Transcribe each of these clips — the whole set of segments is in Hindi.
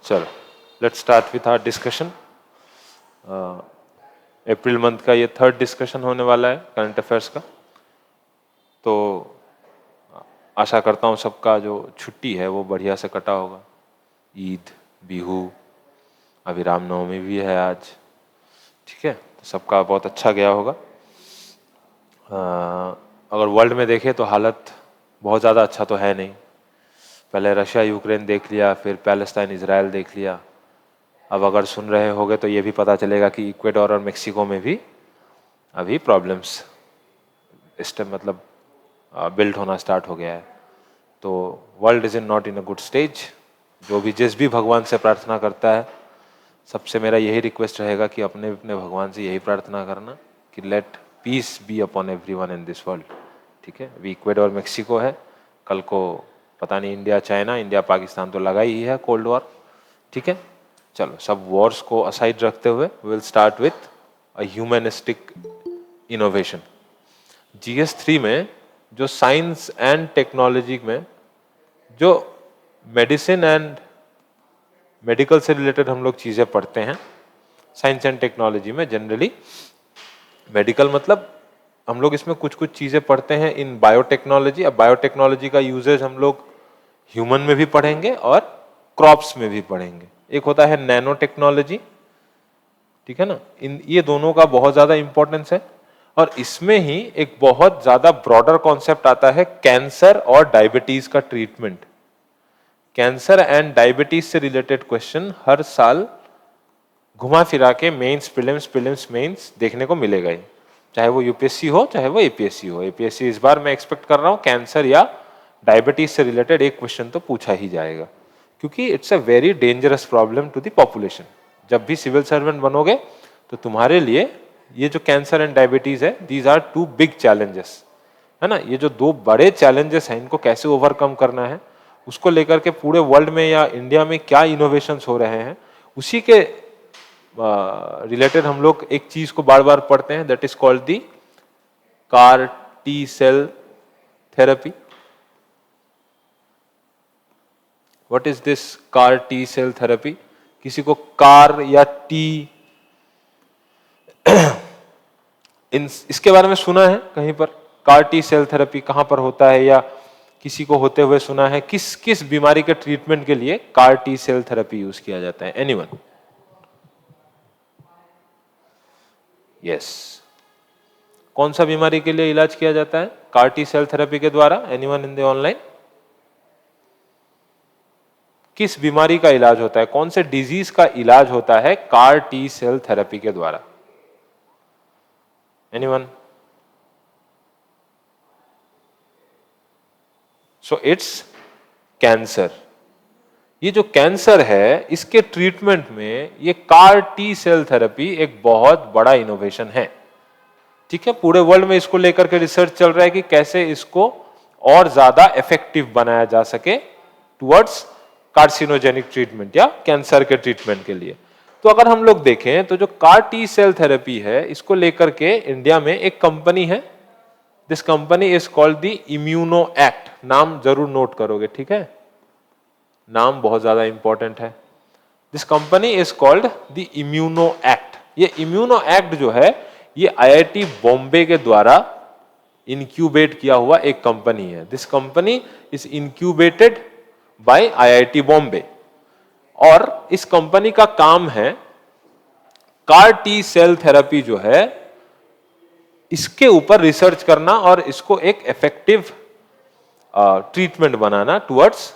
चलो let's start with our discussion. April month का ये थर्ड डिस्कशन होने वाला है करंट अफेयर्स का। तो आशा करता हूँ सबका जो छुट्टी है वो बढ़िया से कटा होगा। ईद, बिहू, अभी रामनवमी भी है आज, ठीक है, तो सबका बहुत अच्छा गया होगा। अगर वर्ल्ड में देखें तो हालत बहुत ज़्यादा अच्छा तो है नहीं। पहले रशिया यूक्रेन देख लिया, फिर पैलेस्टाइन इजराइल देख लिया। अब अगर सुन रहे होगे तो ये भी पता चलेगा कि इक्वेडोर और मेक्सिको में भी अभी प्रॉब्लम्स इस टाइम मतलब बिल्ड होना स्टार्ट हो गया है। तो world is in not in a good stage. जो भी जिस भी भगवान से प्रार्थना करता है, सबसे मेरा यही रिक्वेस्ट रहेगा कि अपने अपने भगवान से यही प्रार्थना करना कि let peace be upon everyone in this world, ठीक है। अभी इक्वेडोर मेक्सिको है, कल को पता नहीं इंडिया चाइना, इंडिया पाकिस्तान तो लगा ही है कोल्ड वॉर, ठीक है। चलो सब वॉर्स को असाइड रखते हुए will start with a humanistic innovation. GS3 में जो साइंस एंड टेक्नोलॉजी में जो मेडिसिन एंड मेडिकल से रिलेटेड हम लोग चीज़ें पढ़ते हैं, साइंस एंड टेक्नोलॉजी में जनरली मेडिकल मतलब हम लोग इसमें कुछ कुछ चीज़ें पढ़ते हैं इन बायोटेक्नोलॉजी। अब बायोटेक्नोलॉजी का यूजेज हम लोग ह्यूमन में भी पढ़ेंगे और क्रॉप्स में भी पढ़ेंगे। एक होता है नैनो टेक्नोलॉजी, ठीक है ना, इन ये दोनों का बहुत ज़्यादा इंपॉर्टेंस है। और इसमें ही एक बहुत ज़्यादा ब्रॉडर कॉन्सेप्ट आता है कैंसर और डायबिटीज़ का ट्रीटमेंट। कैंसर एंड डायबिटीज से रिलेटेड क्वेश्चन हर साल घुमा फिरा के मेंस प्रीलिम्स मेंस देखने को मिलेगा ही, चाहे वो यूपीएससी हो चाहे वो एपीएससी हो। एपीएससी इस बार मैं एक्सपेक्ट कर रहा हूँ कैंसर या डायबिटीज से रिलेटेड एक क्वेश्चन तो पूछा ही जाएगा, क्योंकि it's a very dangerous problem to the population. जब भी सिविल सर्वेंट बनोगे तो तुम्हारे लिए ये जो कैंसर एंड डायबिटीज है, these are two big challenges, है ना। ये जो दो बड़े चैलेंजेस हैं, इनको कैसे ओवरकम करना है, उसको लेकर के पूरे वर्ल्ड में या इंडिया में क्या इनोवेशंस हो रहे हैं, उसी के रिलेटेड हम लोग एक चीज को बार बार पढ़ते हैं, that is called the CAR T cell therapy. What is this CAR T cell therapy? किसी को कार या टी इसके बारे में सुना है कहीं पर? कार टी सेल थेरेपी कहां पर होता है या किसी को होते हुए सुना है? किस किस बीमारी के ट्रीटमेंट के लिए CAR T cell therapy use किया जाता है? एनीवन? यस, कौन सा बीमारी के लिए इलाज किया जाता है कार टी सेल थेरेपी के द्वारा? Anyone in the online? किस बीमारी का इलाज होता है, कौन से डिजीज का इलाज होता है कार टी सेल थेरेपी के द्वारा? एनीवन? So it's cancer. ये जो कैंसर है, इसके ट्रीटमेंट में ये कार टी सेल थेरेपी एक बहुत बड़ा इनोवेशन है, ठीक है। पूरे वर्ल्ड में इसको लेकर के रिसर्च चल रहा है कि कैसे इसको और ज्यादा इफेक्टिव बनाया जा सके टुवर्ड्स कार्सिनोजेनिक ट्रीटमेंट या कैंसर के ट्रीटमेंट के लिए। तो अगर हम लोग देखें तो जो कार टी सेल थेरेपी है, इसको लेकर के इंडिया में एक कंपनी है। This company is called the immuno act. नाम जरूर नोट करोगे, ठीक है, नाम बहुत ज्यादा इंपॉर्टेंट है। This company is called the immuno act. ये इम्यूनो एक्ट जो है, ये IIT बॉम्बे के द्वारा इनक्यूबेट किया हुआ एक कंपनी है। This company is incubated by IIT Bombay, और इस कंपनी का काम है कार टी सेल थेरेपी जो है, इसके ऊपर रिसर्च करना और इसको एक effective treatment banana towards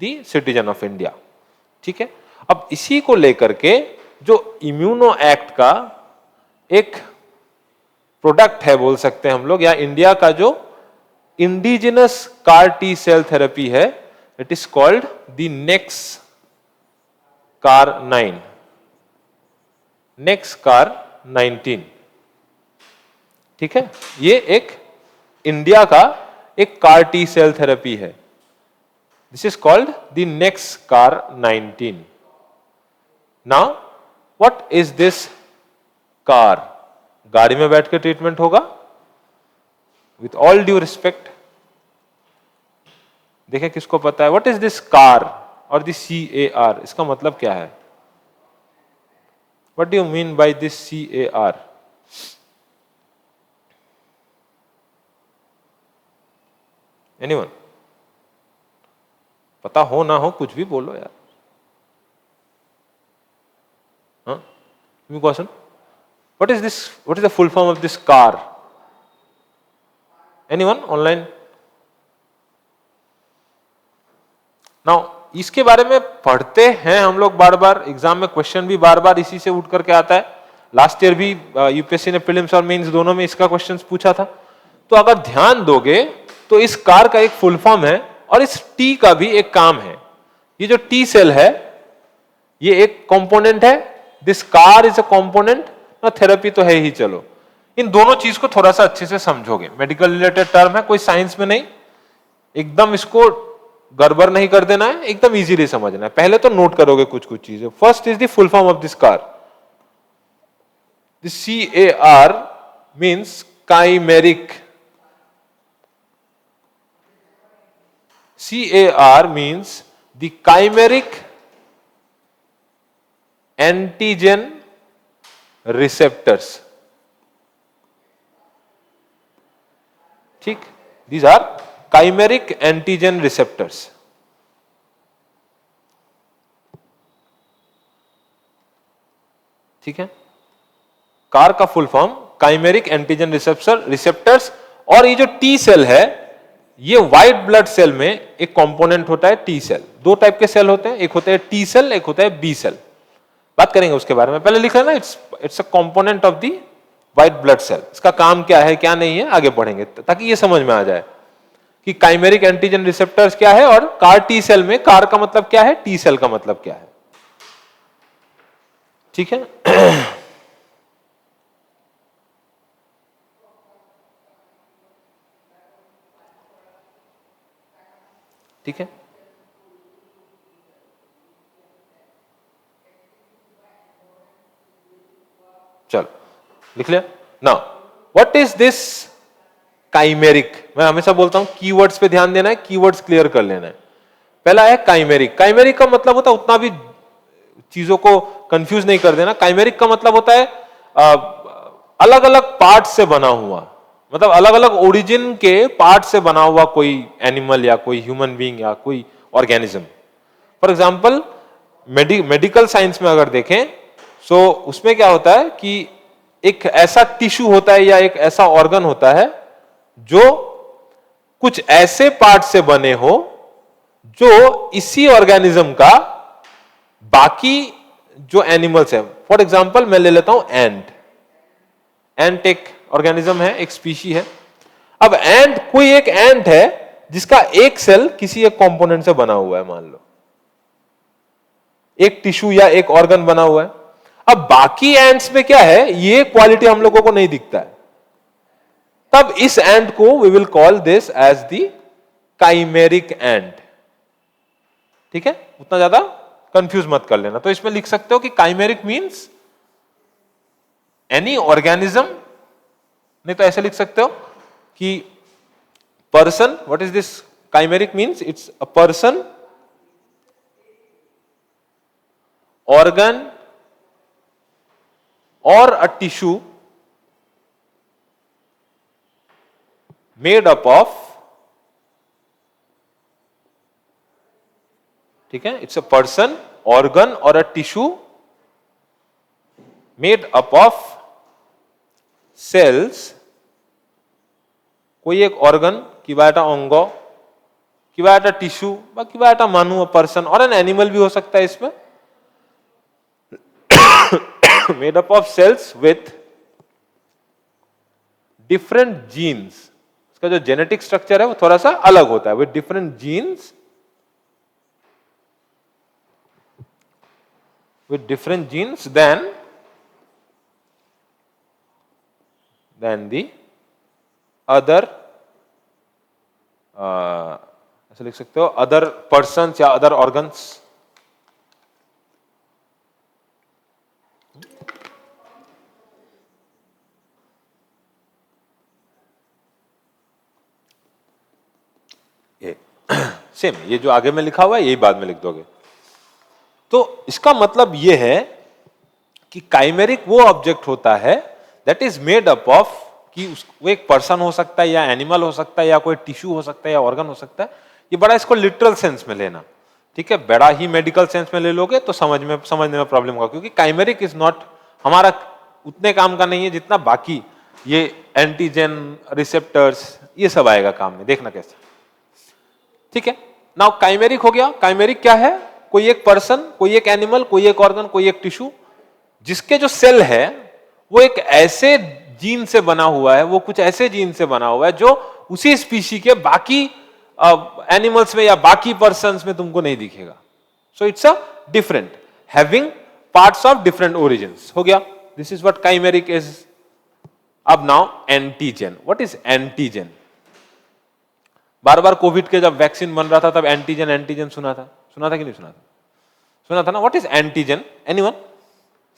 the citizen of India, ठीक है। अब इसी को लेकर के जो इम्यूनो एक्ट का एक प्रोडक्ट है बोल सकते हैं हम लोग, या इंडिया का जो indigenous CAR T cell therapy है, it is called the NexCAR 19, ठीक है। ये एक इंडिया का एक कार टी सेल थेरेपी है। This is called the NexCAR 19। Now what is this CAR? गाड़ी में बैठ के ट्रीटमेंट होगा, विथ ऑल ड्यू रिस्पेक्ट। देखें किसको पता है व्हाट इज दिस कार? और दी CAR, इसका मतलब क्या है? What do you mean by this CAR? Anyone? पता हो ना हो कुछ भी बोलो यार. हाँ? Give me question. What is this? What is the full form of this CAR? Anyone online? Now इसके बारे में पढ़ते हैं हम लोग बार बार, एग्जाम में क्वेश्चन भी बार बार इसी से उठ करके आता है. लास्ट ईयर भी यूपीएससी ने प्रीलिम्स और मेंस दोनों में इसका क्वेश्चन पूछा था. तो अगर ध्यान दोगे तो इस कार का एक फुल फॉर्म है और इस टी का भी एक काम है. ये जो टी सेल है ये एक कंपोनेंट है. This car is a component. ना थेरेपी तो है ही. चलो इन दोनों चीज को थोड़ा सा अच्छे से समझोगे. मेडिकल रिलेटेड टर्म है, कोई साइंस में नहीं. एकदम इसको गड़बड़ नहीं कर देना है, एकदम इजीली समझना है. पहले तो नोट करोगे कुछ कुछ चीजें. First is the full form of this car. This CAR means chimeric. CAR means the chimeric antigen receptors. ठीक, these are chimeric antigen receptors. ठीक है, कार का full form chimeric antigen receptors. और ये जो टी सेल है ये व्हाइट ब्लड सेल में एक कंपोनेंट होता है. टी सेल दो टाइप के सेल होते हैं, एक होता है टी सेल, एक होता है बी सेल. बात करेंगे उसके बारे में. पहले लिख लेना it's a component of the white blood cell. इसका काम क्या है क्या नहीं है आगे पढ़ेंगे, ताकि ये समझ में आ जाए कि काइमेरिक एंटीजन रिसेप्टर्स क्या है और कार टी सेल में कार का मतलब क्या है, टी सेल का मतलब क्या है. ठीक है. ठीक है, चलो लिख लिया. Now what is this chimeric. मैं हमेशा बोलता हूं कीवर्ड्स पे ध्यान देना है, कीवर्ड्स क्लियर कर लेना है. पहला है काइमेरिक. काइमेरिक का मतलब होता है, उतना भी चीजों को कंफ्यूज नहीं कर देना. काइमेरिक का मतलब होता है अलग अलग पार्ट से बना हुआ, मतलब अलग अलग ओरिजिन के पार्ट से बना हुआ कोई एनिमल या कोई ह्यूमन बीइंग या कोई organism. For example medical science में अगर देखें तो उसमें क्या होता है कि एक ऐसा टिश्यू होता है या एक ऐसा ऑर्गन होता है जो कुछ ऐसे पार्ट से बने हो जो इसी ऑर्गेनिज्म का बाकी जो एनिमल्स है. फॉर एग्जाम्पल मैं ले लेता हूं एंट. एंट एक ऑर्गेनिज्म है, एक स्पीशी है. अब एंट, कोई एक एंट है जिसका एक सेल किसी एक कंपोनेंट से बना हुआ है, मान लो एक टिश्यू या एक ऑर्गन बना हुआ है. अब बाकी एंट्स में क्या है, ये क्वालिटी हम लोगों को नहीं दिखता है. तब इस एंट को we will call this as the chimeric ant. ठीक है, उतना ज्यादा कंफ्यूज मत कर लेना. तो इसमें लिख सकते हो कि काइमेरिक मींस एनी ऑर्गेनिज्म. नहीं तो ऐसे लिख सकते हो कि person. What is this chimeric means? It's a person, organ or a tissue made up of, ठीक है, it's a person, organ or a tissue made up of cells. कोई एक ऑर्गन किंवा একটা অঙ্গ किंवा একটা टिश्यू বা किंवा একটা মানুষ, पर्सन और एन एनिमल भी हो सकता है इसमें. made up of cells with different genes. इसका जो जेनेटिक स्ट्रक्चर है वो थोड़ा सा अलग होता है. with different genes, with different genes than the other, ऐसे लिख सकते हो, अदर पर्सन्स या अदर ऑर्गन्स. सेम ये जो आगे में लिखा हुआ है यही बाद में लिख दोगे. तो इसका मतलब यह है कि काइमेरिक वो ऑब्जेक्ट होता है that is made up of, कि वो एक पर्सन हो सकता है या एनिमल हो सकता है या कोई टिश्यू हो सकता है या ऑर्गन हो सकता है। ये बड़ा इसको लिटरल सेंस में लेना, ठीक है, बड़ा ही मेडिकल सेंस में ले लोगे तो समझने में प्रॉब्लम होगा, क्योंकि काइमेरिक इज नॉट हमारा उतने काम का नहीं है जितना बाकी ये एंटीजन रिसेप्टर्स ये सब आएगा काम में, देखना कैसे। ठीक है, नाउ काइमेरिक हो गया। काइमेरिक क्या है? कोई एक पर्सन, कोई एक एनिमल, कोई एक ऑर्गन, कोई एक टिश्यू जिसके जो सेल है वो एक ऐसे जीन से बना हुआ है, वो कुछ ऐसे जीन से बना हुआ है जो उसी स्पीशी के बाकी एनिमल्स में या बाकी पर्सन्स में तुमको नहीं दिखेगा। So it's a different, having parts of different origins. हो गया, this is what chimeric is. अब now antigen. What is antigen? बार बार कोविड के जब वैक्सीन बन रहा था तब एंटीजन एंटीजन सुना था कि नहीं सुना था? सुना था ना। What is antigen? एनीवन?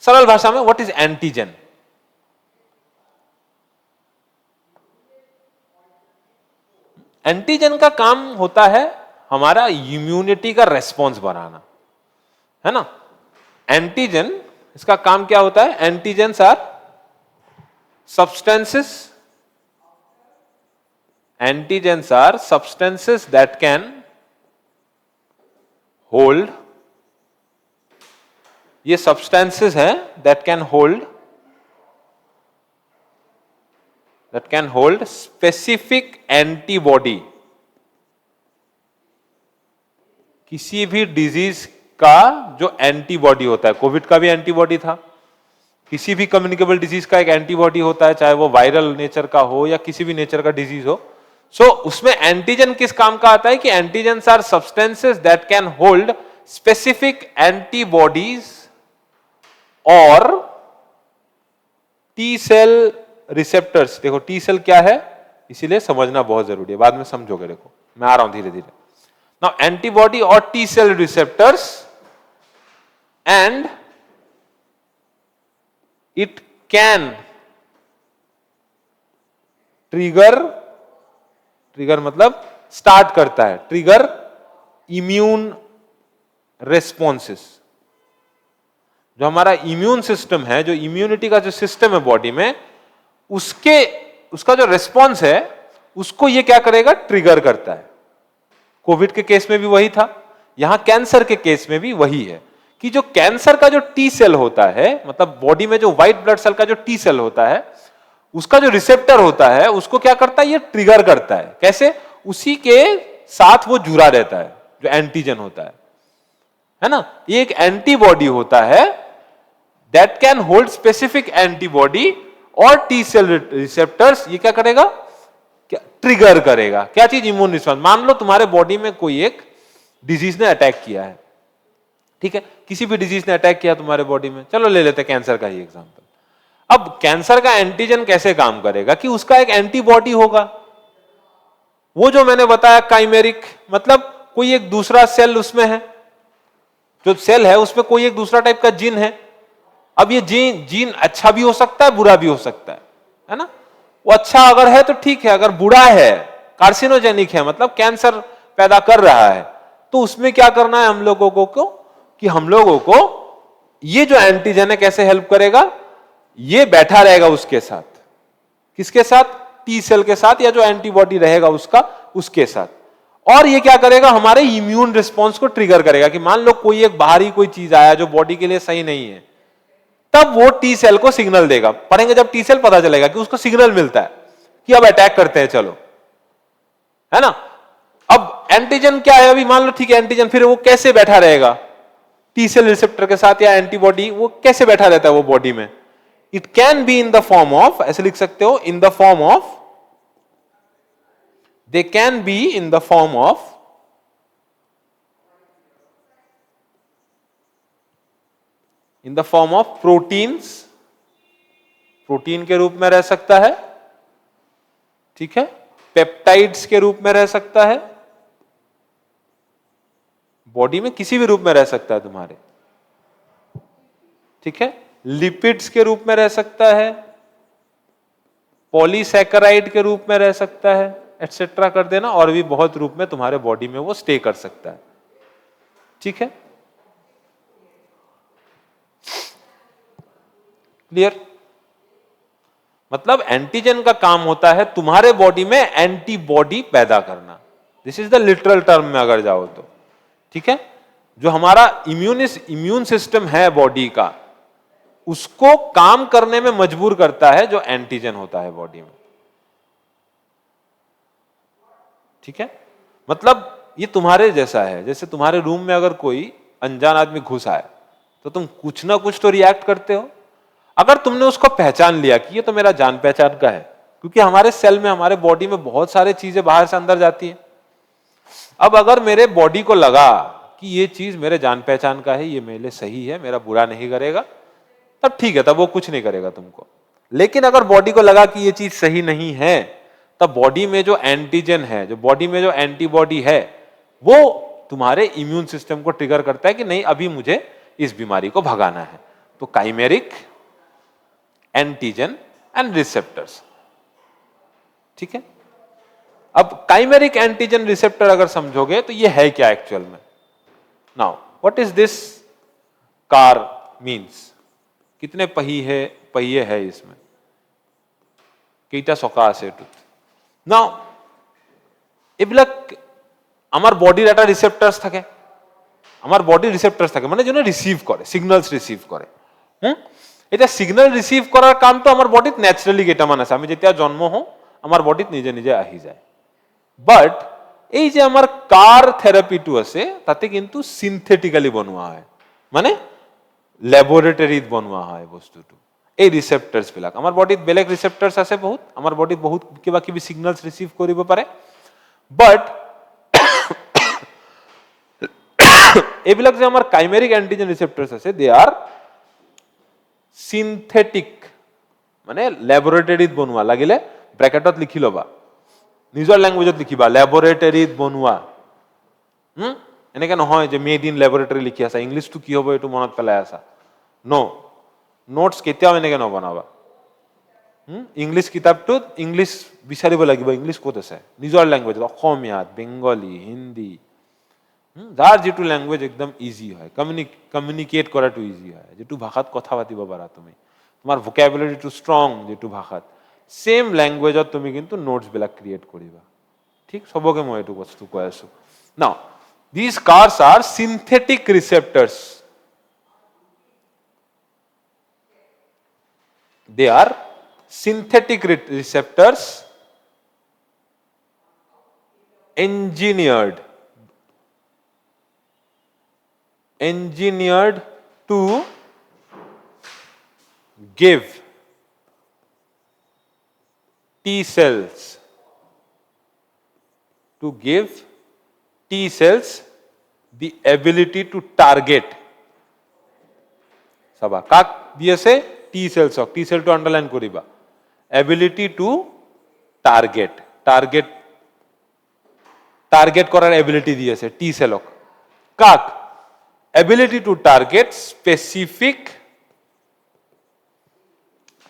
सरल भाषा में व्हाट इज एंटीजन? एंटीजन का काम होता है हमारा इम्यूनिटी का रेस्पॉन्स बढ़ाना, है ना। एंटीजन, इसका काम क्या होता है? Antigens are substances, antigens are substances that can hold, ये substances हैं that can hold specific antibody, किसी भी डिजीज का जो एंटीबॉडी होता है, कोविड का भी एंटीबॉडी था, किसी भी कम्युनिकेबल डिजीज का एक एंटीबॉडी होता है, चाहे वो वायरल नेचर का हो या किसी भी नेचर का डिजीज हो। सो उसमें एंटीजन किस काम का आता है कि antigens are substances that can hold specific antibodies और टी सेल रिसेप्टर्स। देखो टी सेल क्या है, इसीलिए समझना बहुत जरूरी है, बाद में समझोगे। देखो मैं आ रहा हूं धीरे धीरे। नाउ एंटीबॉडी और T cell receptors and it can trigger मतलब स्टार्ट करता है, ट्रिगर इम्यून रेस्पॉन्सेस। जो हमारा इम्यून सिस्टम है, जो इम्यूनिटी का जो सिस्टम है बॉडी में, उसका जो रेस्पॉन्स है उसको ये क्या करेगा? ट्रिगर करता है। कोविड के केस में भी वही था, यहां कैंसर के केस में भी वही है कि जो कैंसर का जो टी सेल होता है, मतलब बॉडी में जो व्हाइट ब्लड सेल का जो टी सेल होता है, उसका जो रिसेप्टर होता है उसको क्या करता है? ये ट्रिगर करता है। कैसे? उसी के साथ वो जुड़ा रहता है जो एंटीजन होता है ना। ये एक एंटीबॉडी होता है that can hold specific antibody और टी सेल रिसेप्टर्स। ये क्या करेगा? क्या ट्रिगर करेगा? क्या चीज? Immune response. मान लो तुम्हारे बॉडी में कोई एक डिजीज ने अटैक किया है, ठीक है, किसी भी डिजीज ने अटैक किया तुम्हारे बॉडी में, चलो ले लेते हैं कैंसर का ही एग्जांपल। अब कैंसर का एंटीजन कैसे काम करेगा कि उसका एक एंटीबॉडी होगा, वो जो मैंने बताया काइमेरिक, मतलब कोई एक दूसरा सेल उसमें है, जो सेल है उसमें कोई एक दूसरा टाइप का जीन है। अब ये जीन अच्छा भी हो सकता है, बुरा भी हो सकता है ना। वो अच्छा अगर है तो ठीक है, अगर बुरा है, कार्सिनोजेनिक है, मतलब कैंसर पैदा कर रहा है, तो उसमें क्या करना है हम लोगों को कि हम लोगों को ये जो एंटीजन है कैसे हेल्प करेगा? ये बैठा रहेगा उसके साथ। किसके साथ? टी सेल के साथ, या जो एंटीबॉडी रहेगा उसके साथ। और ये क्या करेगा? हमारे इम्यून रिस्पॉन्स को ट्रिगर करेगा कि मान लो कोई एक बाहरी कोई चीज आया जो बॉडी के लिए सही नहीं है, तब वो टी सेल को सिग्नल देगा। पढ़ेंगे जब टी सेल, पता चलेगा कि उसको सिग्नल मिलता है कि अब अटैक करते हैं, चलो, है ना। अब एंटीजन क्या है? अभी मान लो ठीक है एंटीजन, फिर वो कैसे बैठा रहेगा टी सेल रिसेप्टर के साथ, या एंटीबॉडी वो कैसे बैठा रहता है वो बॉडी में? It can be in the form of, ऐसे लिख सकते हो, in the form of, they can be in the form of proteins, protein के रूप में रह सकता है, ठीक है, पेप्टाइड्स के रूप में रह सकता है, बॉडी में किसी भी रूप में रह सकता है तुम्हारे, ठीक है, लिपिड्स के रूप में रह सकता है, पॉलीसैकेराइड के रूप में रह सकता है, एटसेट्रा कर देना, और भी बहुत रूप में तुम्हारे बॉडी में वो स्टे कर सकता है, ठीक है। क्लियर? मतलब एंटीजन का काम होता है तुम्हारे बॉडी में एंटीबॉडी पैदा करना। This is the literal term में अगर जाओ तो, ठीक है? जो हमारा इम्यून सिस्टम है बॉडी का, उसको काम करने में मजबूर करता है जो एंटीजन होता है बॉडी में, ठीक है? मतलब ये तुम्हारे जैसा है, जैसे तुम्हारे रूम में अगर कोई अनजान आदमी घुस आए तो तुम कुछ ना कुछ तो रिएक्ट करते हो। अगर तुमने उसको पहचान लिया कि ये तो मेरा जान पहचान का है, क्योंकि हमारे सेल में, हमारे बॉडी में बहुत सारी चीजें बाहर से अंदर जाती है। अब अगर मेरे बॉडी को लगा कि ये चीज मेरे जान पहचान का है, ये मेरे लिए सही है, मेरा बुरा नहीं करेगा, तब ठीक है, तब वो कुछ नहीं करेगा तुमको। लेकिन अगर बॉडी को लगा कि ये चीज सही नहीं है, तब बॉडी में जो एंटीजन है, जो बॉडी में जो एंटीबॉडी है, वो तुम्हारे इम्यून सिस्टम को ट्रिगर करता है कि नहीं, अभी मुझे इस बीमारी को भगाना है। तो काइमेरिक, एंटीजन एंड रिसेप्टर्स, ठीक है? अब काइमेरिक एंटीजन रिसेप्टर अगर समझोगे तो ये है क्या एक्चुअल में? Now what is this car means? कितने पहिए है इसमें? কেইটা চকা আছে এটুত? নাও এবিলাক আমার বডির একটা রিসেপ্টরস থাকে, আমার বডির রিসেপ্টরস থাকে, মানে যেন রিসিভ করে, সিগন্যালস রিসিভ করে। এটা সিগন্যাল রিসিভ করার কাম তো আমার বডিত ন্যাচারালি কেইটামান আছে, আমি যেতিয়া জন্ম হওঁ আমার বডিত নিজে নিজে আহি যায়। বাট এই যে আমার কার থেরাপিটো আছে, তাতে কিন্তু সিনথেটিক্যালি বনোৱা হয়, মানে ল্যাবৰেটৰীত বনোৱা হয় বস্তুটো। এই ৰিসেপ্টৰস বিলাক আমাৰ বডিত বেলেগ ৰিসেপ্টৰস আছে বহুত, আমাৰ বডিত বহুত কিবা কিবি সিগন্যালস ৰিসিভ কৰিব পাৰে। বাট এইবিলাক যে আমাৰ কাইমেরিক এন্টিজেন রিসেপ্টরস আছে, দে আর সিনথেটিক, মানে ল্যাবৰেটৰীত বনোৱা। লাগিলে ব্ৰেকেটত লিখি লবা, নিজৰ ল্যাঙ্গুৱেজত লিখিবা, ল্যাবৰেটৰীত বনোৱা। এনেকে নহয় যে মেড ইন ল্যাবৰেটৰী লিখি আছা, ইংলিশটো কি হ'ব এইটো মনত পেলাই আছা। নো, নোটস কেতিয়াও এনেকে নবনাবা। ইংলিশ কিতাপটোত ইংলিশ বিচাৰিব লাগিব, ইংলিশ ক'ত আছে? নিজৰ ল্যাঙ্গুৱেজত, অসমীয়াত, বেংগলী, হিন্দী, যাৰ যিটো ল্যাঙ্গুৱেজ একদম ইজি হয়, কমিউনিকেট কৰাটো ইজি হয়, যিটো ভাষাত কথা পাতিব পাৰা তুমি, তোমাৰ ভোকাবুলাৰিটো ষ্ট্ৰং যিটো ভাষাত, সেম ল্যাঙ্গুৱেজত তুমি কিন্তু নোটস বিলাক ক্ৰিয়েট কৰিবা। ঠিক, সবকে মই এইটো বস্তু কৈ আছো। নাও these cars are synthetic receptors. They are synthetic receptors engineered to give T cells the ability to target. Saba kak diase? T cells ok, T cell to underline koriba, ability to target korar ability diase T cell ok, kak ability to target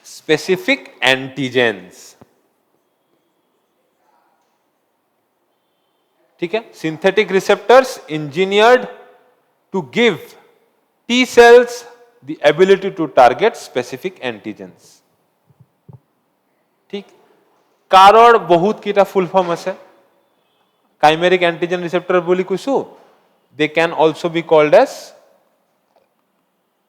specific antigens, ठीक है? Synthetic receptors engineered to give T cells the ability to target specific antigens. ठीक, कारर बहुत किटा फुल फॉर्म আছে। काइमेरिक एंटीजन रिसेप्टर बोली কৈছো, they can also be called as,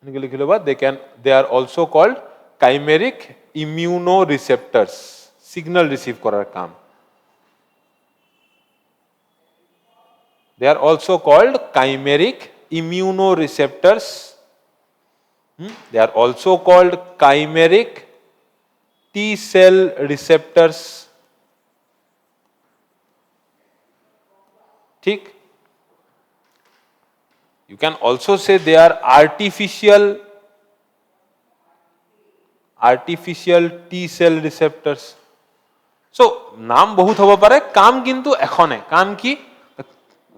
लिख लो, they are also called chimeric immuno receptors, signal receive करार काम। They are also called chimeric immunoreceptors. They are also called chimeric T cell receptors. ठीक, you can also say they are artificial T cell receptors. So नाम बहुत होबा पारे, काम किंतु एखने, काम की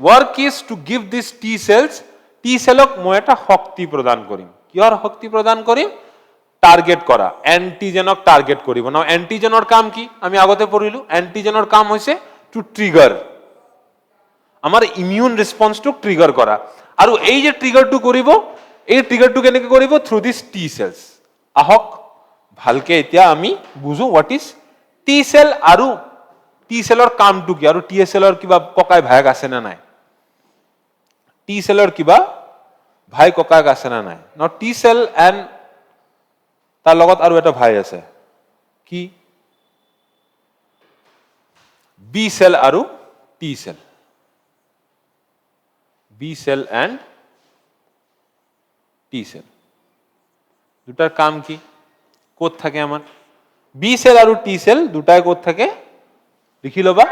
work is to give this T cells, T cellok মই এটা শক্তি প্রদান করিম। কিহর শক্তি প্রদান করিম? টার্গেট করা, এন্টিজেনক টার্গেট করিব না। এন্টিজেনৰ কাম কি আমি আগতে পঢ়িলো, এন্টিজেনৰ কাম হৈছে টু ট্রিগার, আমার ইমিউন রেসপন্সটো ট্রিগার করা। আর এই যে ট্রিগারটো করিব, এই ট্রিগারটো কেনেকে করিব? Through this T cells. আহক ভালকে এতিয়া আমি বুজো হোৱাট ইজ টি সেল আৰু টি সেলৰ কামটো কি আৰু টি সেলৰ কিবা ককাই ভাইক আছে না নাই টি সেলৰ কিবা ভাই ককাক আছে না নাই ন টি সেল এণ্ড তাৰ লগত আৰু এটা ভাই আছে কি বি সেল আৰু T cell B cell and T cell দুটাৰ কাম কি ক'ত থাকে আমাৰ বি সেল আৰু টি সেল দুটাই ক'ত থাকে লিখি ল'বা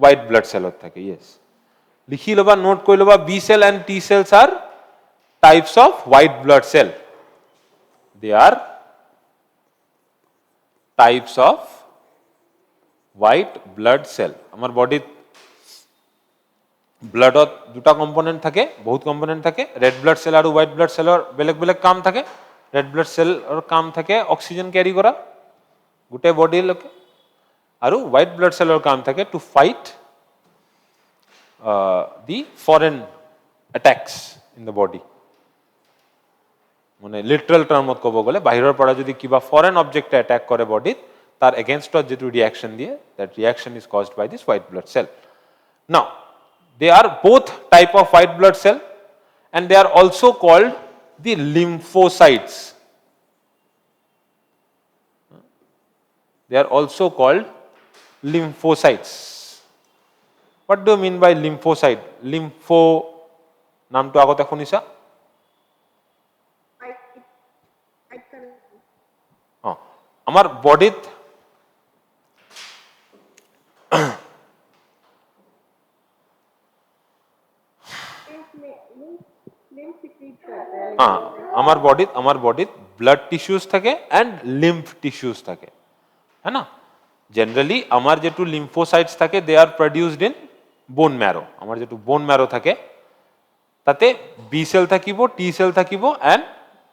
হোৱাইট ব্লাড সেলত থাকে ইয়েস লিখি ল'বা নোট কৰি ল'বা B cell and T cells are types of white blood cell they are types of white blood cell আমার বডিত ব্লাডত দুটা কম্পোনেন্ট থাকে বহুত কম্পোনেন্ট থাকে রেড ব্লাড সেল আৰু হোয়াইট ব্লাড সেলৰ বেলেগ বেলেগ কাম থাকে রেড ব্লাড সেলৰ কাম থাকে অক্সিজেন ক্যারি কৰা গোটে বডিৰ লকে আৰু হোয়াইট ব্লাড সেলৰ কাম থাকে to fight the foreign attacks in the body মানে লিটারাল টার্মত কব গলে বাহিৰৰ পৰা যদি কিবা ফরেন অবজেক্ট অ্যাটাক কৰে বডিত তার এগেইনস্টত যেটো রিঅ্যাকশন দিয়ে that reaction is caused by this white blood cell now they are both type of white blood cell and they are also called the lymphocytes they are also called lymphocytes what do you mean by lymphocyte lympho নামটো আগতে শুনিছা আমার বডিত আমার বডিত ব্লাড টিস্যুজ থাকে এন্ড লিম্ফ টিস্যুজ থাকে है ना জেনারেলি আমার যেটু লিম্ফোসাইটস থাকে they are produced in bone marrow আমার যেটু বোন ম্যারো থাকে তাতে বি সেল থাকিব টি সেল থাকিব এন্ড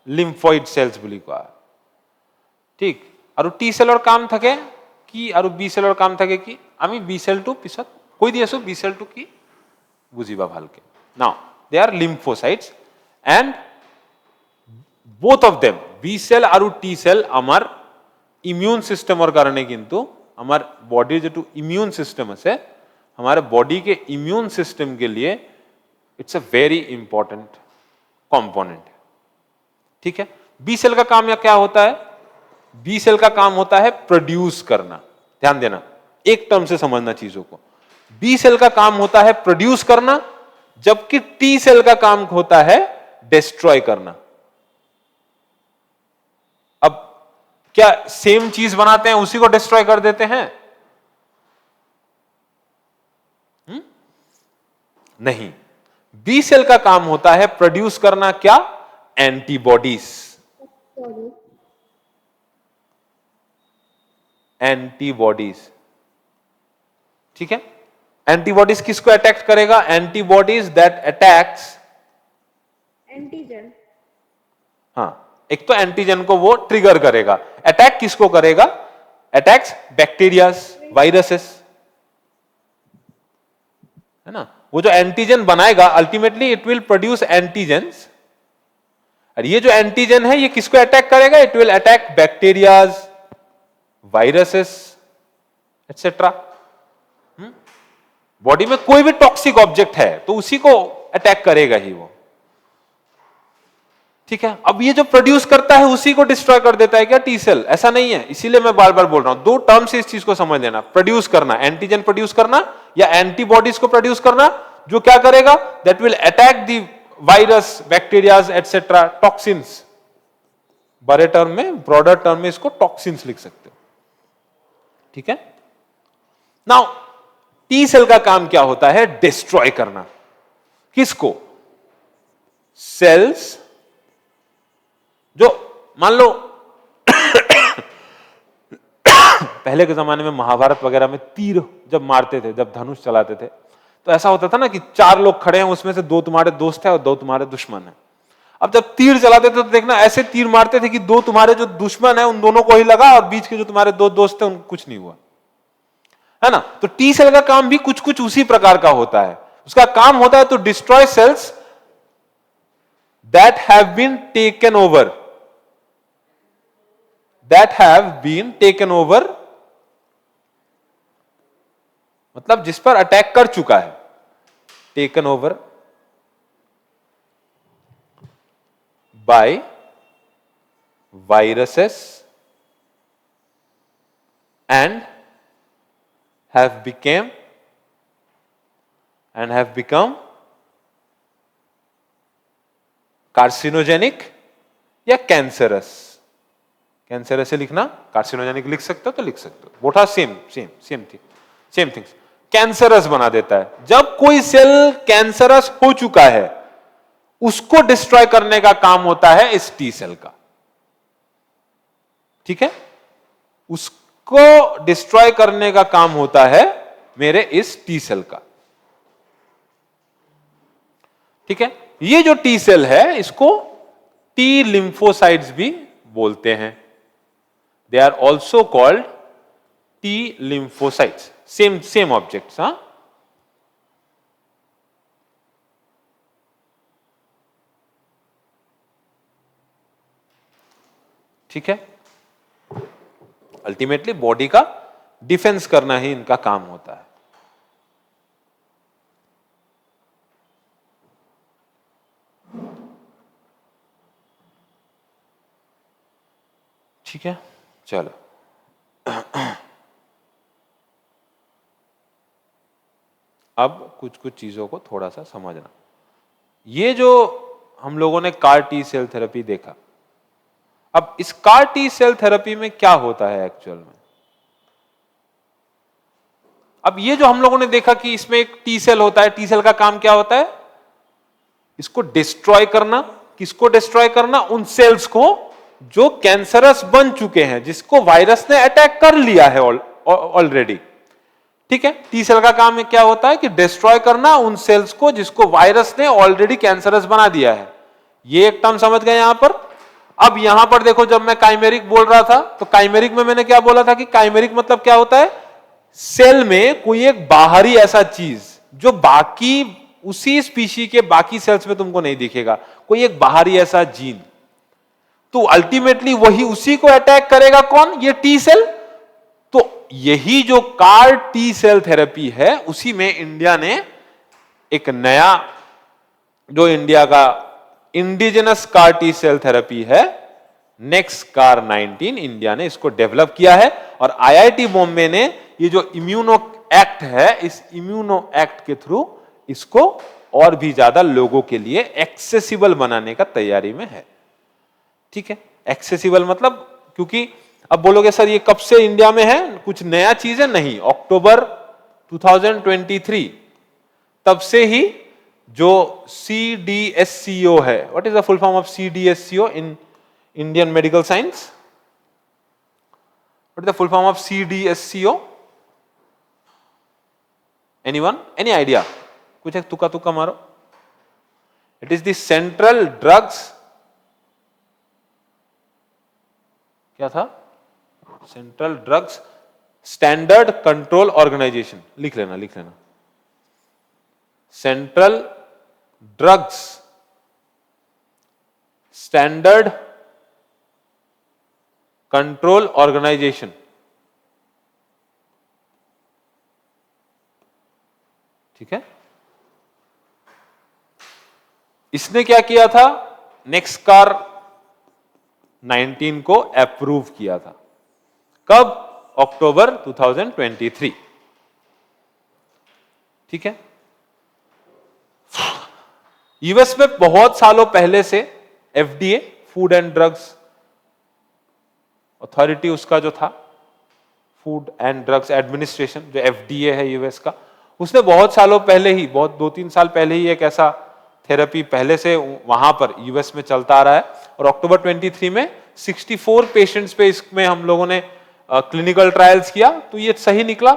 লিম্ফয়েড সেলস বুলি কোৱা ঠিক আৰু টি সেলৰ কাম থাকে কি আৰু বি সেলৰ কাম থাকে কি আমি বি সেলটো পিছত কৈ দি আছো বি সেলটো কি বুজিবা ভালকে now they are lymphocytes and both of them B cell আৰু T cell আমার ইমিউন সিস্টেমৰ কাৰণে কিন্তু আমার বডিৰ যেটো ইমিউন সিস্টেম আছে हमारे बॉडी के इम्यून सिस्टम के लिए it's a very important component ठीक है बी सेल का काम या क्या होता है बी सेल का काम होता है प्रोड्यूस करना ध्यान देना एक टर्म से समझना चीजों को बी सेल का काम होता है प्रोड्यूस करना जबकि टी सेल का काम होता है डिस्ट्रॉय करना अब क्या सेम चीज बनाते हैं उसी को डिस्ट्रॉय कर देते हैं नहीं बी सेल का काम होता है प्रोड्यूस करना क्या एंटीबॉडीज एंटीबॉडीज ठीक है एंटीबॉडीज किसको अटैक करेगा एंटीबॉडीज दैट अटैक्स एंटीजन हाँ एक तो एंटीजन को वो ट्रिगर करेगा अटैक किसको करेगा अटैक्स बैक्टीरियाज वायरसेस है ना वो जो एंटीजन बनाएगा ultimately it will produce antigens और ये जो एंटीजन है ये किसको अटैक करेगा it will attack bacterias viruses etcetera body में कोई भी टॉक्सिक ऑब्जेक्ट है तो उसी को अटैक करेगा ही वो ठीक है अब ये जो प्रोड्यूस करता है उसी को डिस्ट्रॉय कर देता है क्या टी सेल ऐसा नहीं है इसीलिए मैं बार बार बोल रहा हूं दो टर्म से इस चीज को समझ लेना प्रोड्यूस करना एंटीजन प्रोड्यूस करना या एंटीबॉडीज को प्रोड्यूस करना जो क्या करेगा that will attack the virus bacterias etcetera toxins बड़े टर्म में ब्रॉडर टर्म में इसको टॉक्सिन्स लिख सकते हो ठीक है नाउ टी सेल का काम क्या होता है डिस्ट्रॉय करना किसको सेल्स जो मान लो पहले के जमाने में महाभारत वगैरह में तीर जब मारते थे जब धनुष चलाते थे तो ऐसा होता था ना कि 4 लोग खड़े हैं उसमें से 2 तुम्हारे दोस्त हैं और 2 तुम्हारे दुश्मन हैं अब जब तीर चलाते थे तो देखना ऐसे तीर मारते थे कि 2 तुम्हारे जो दुश्मन है उन दोनों को ही लगा और बीच के जो तुम्हारे 2 दोस्त हैं उनको कुछ नहीं हुआ है ना तो टी सेल का काम भी कुछ कुछ उसी प्रकार का होता है उसका काम होता है तो destroy cells that have been taken over that have been taken over, मतलब जिस पर अटैक कर चुका है, taken over by viruses and have become carcinogenic या कैंसरस। कैंसरस से लिखना, कार्सिनोजेनिक लिख सकते हो तो लिख सकते हो, बोटा सेम थिंग्स। कैंसरस बना देता है। जब कोई सेल कैंसरस हो चुका है, उसको डिस्ट्रॉय करने का काम होता है इस टी सेल का। ठीक है, उसको डिस्ट्रॉय करने का काम होता है मेरे इस टी सेल का। ठीक है, ये जो टी सेल है इसको टी लिम्फोसाइट्स भी बोलते हैं। They are also called T lymphocytes. Same objects. हाँ, ठीक है, अल्टीमेटली बॉडी का डिफेंस करना ही इनका काम होता है। ठीक है, चलो अब कुछ चीजों को थोड़ा सा समझना। ये जो हम लोगों ने कार टी सेल थेरेपी देखा, अब इस कार टी सेल थेरेपी में क्या होता है एक्चुअल में? अब ये जो हम लोगों ने देखा कि इसमें एक टी सेल होता है, टी सेल का काम क्या होता है? इसको डिस्ट्रॉय करना। किसको डिस्ट्रॉय करना? उन सेल्स को जो कैंसरस बन चुके हैं, जिसको वायरस ने अटैक कर लिया है ऑलरेडी। ठीक है, टी सेल का काम क्या होता है कि डिस्ट्रॉय करना उन सेल्स को जिसको वायरस ने ऑलरेडी कैंसरस बना दिया है। ये एक टर्म समझ गए यहां पर। अब यहां पर देखो, जब मैं काइमेरिक बोल रहा था तो काइमेरिक में मैंने क्या बोला था कि काइमेरिक मतलब क्या होता है? सेल में कोई एक बाहरी ऐसा चीज जो बाकी उसी स्पीशी के बाकी सेल्स में तुमको नहीं दिखेगा, कोई एक बाहरी ऐसा जीन, तो अल्टीमेटली वही उसी को अटैक करेगा। कौन? ये टी सेल। तो यही जो कार टी सेल थेरेपी है, उसी में इंडिया ने एक नया, जो इंडिया का indigenous CAR T cell therapy है, नेक्स्ट कार 19, इंडिया ने इसको डेवलप किया है। और आईआईटी बॉम्बे ने ये जो इम्यूनो एक्ट है, इस इम्यूनो एक्ट के थ्रू इसको और भी ज्यादा लोगों के लिए एक्सेसिबल बनाने का तैयारी में है। ठीक है, एक्सेसिबल मतलब, क्योंकि अब बोलोगे सर ये कब से इंडिया में है, कुछ नया चीज है? नहीं, अक्टूबर 2023 तब से ही जो CDSCO है, what is the full form of CDSCO in Indian medical science? What is the full form of CDSCO? Anyone, any idea? कुछ एक तुक्का मारो। It is the central drugs, क्या था? Central drugs standard control organisation. लिख लेना। Central drugs standard control organisation. ठीक है, इसने क्या किया था? नेक्सकार 19 को अप्रूव किया था। कब? अक्टूबर 2023। ठीक है, यूएस में बहुत सालों पहले से FDA, food and drugs authority, उसका जो था फूड एंड ड्रग्स एडमिनिस्ट्रेशन, जो FDA है यूएस का, उसने बहुत सालों पहले ही, बहुत 2-3 साल पहले ही एक ऐसा थेरेपी पहले से वहां पर यूएस में चलता आ रहा है। और अक्टूबर 23 में 64 पेशेंट्स पे इसमें हम लोगों ने क्लिनिकल ट्रायल्स किया, तो ये सही निकला।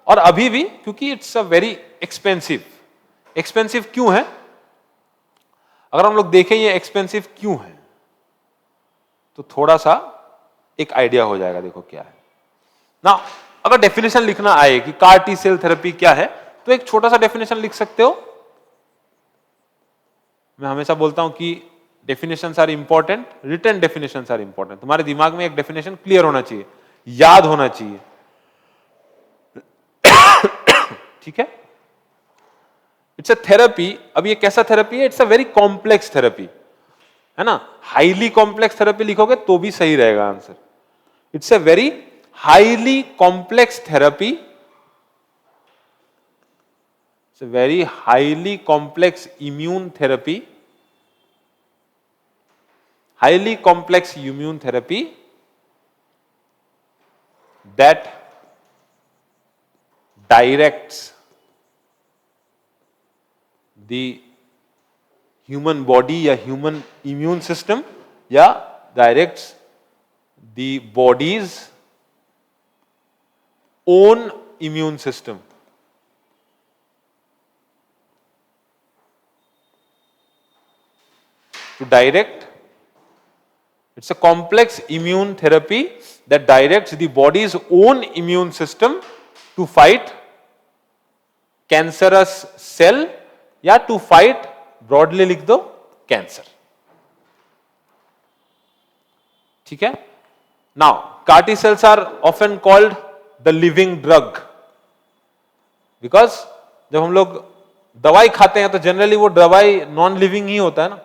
और अभी भी, क्योंकि इट्स अ वेरी एक्सपेंसिव क्यों है? अगर हम लोग देखें ये एक्सपेंसिव क्यों है, तो थोड़ा सा एक आइडिया हो जाएगा। देखो क्या है ना, अगर डेफिनेशन लिखना आए कि कार टी सेल थेरेपी क्या है, तो एक छोटा सा डेफिनेशन लिख सकते हो। मैं हमेशा बोलता हूं कि definitions are important, written definitions are important. तुम्हारे दिमाग में एक डेफिनेशन क्लियर होना चाहिए, याद होना चाहिए, ठीक है। It's a therapy. अब ये कैसा थेरेपी है? It's a very complex therapy, है ना। हाईली कॉम्प्लेक्स थेरेपी लिखोगे तो भी सही रहेगा answer. It's a very highly complex therapy, it's a very highly complex immune therapy, highly complex immune therapy that directs the human body या human immune system या directs the body's own immune system. To direct, it's a complex immune therapy that directs the body's own immune system to fight cancerous cell या to fight, broadly लिख दो, कैंसर, ठीक है। Now, CAR-T cells are often called the living drug because जब हम लोग दवाई खाते हैं तो जनरली वो दवाई नॉन लिविंग ही होता है ना,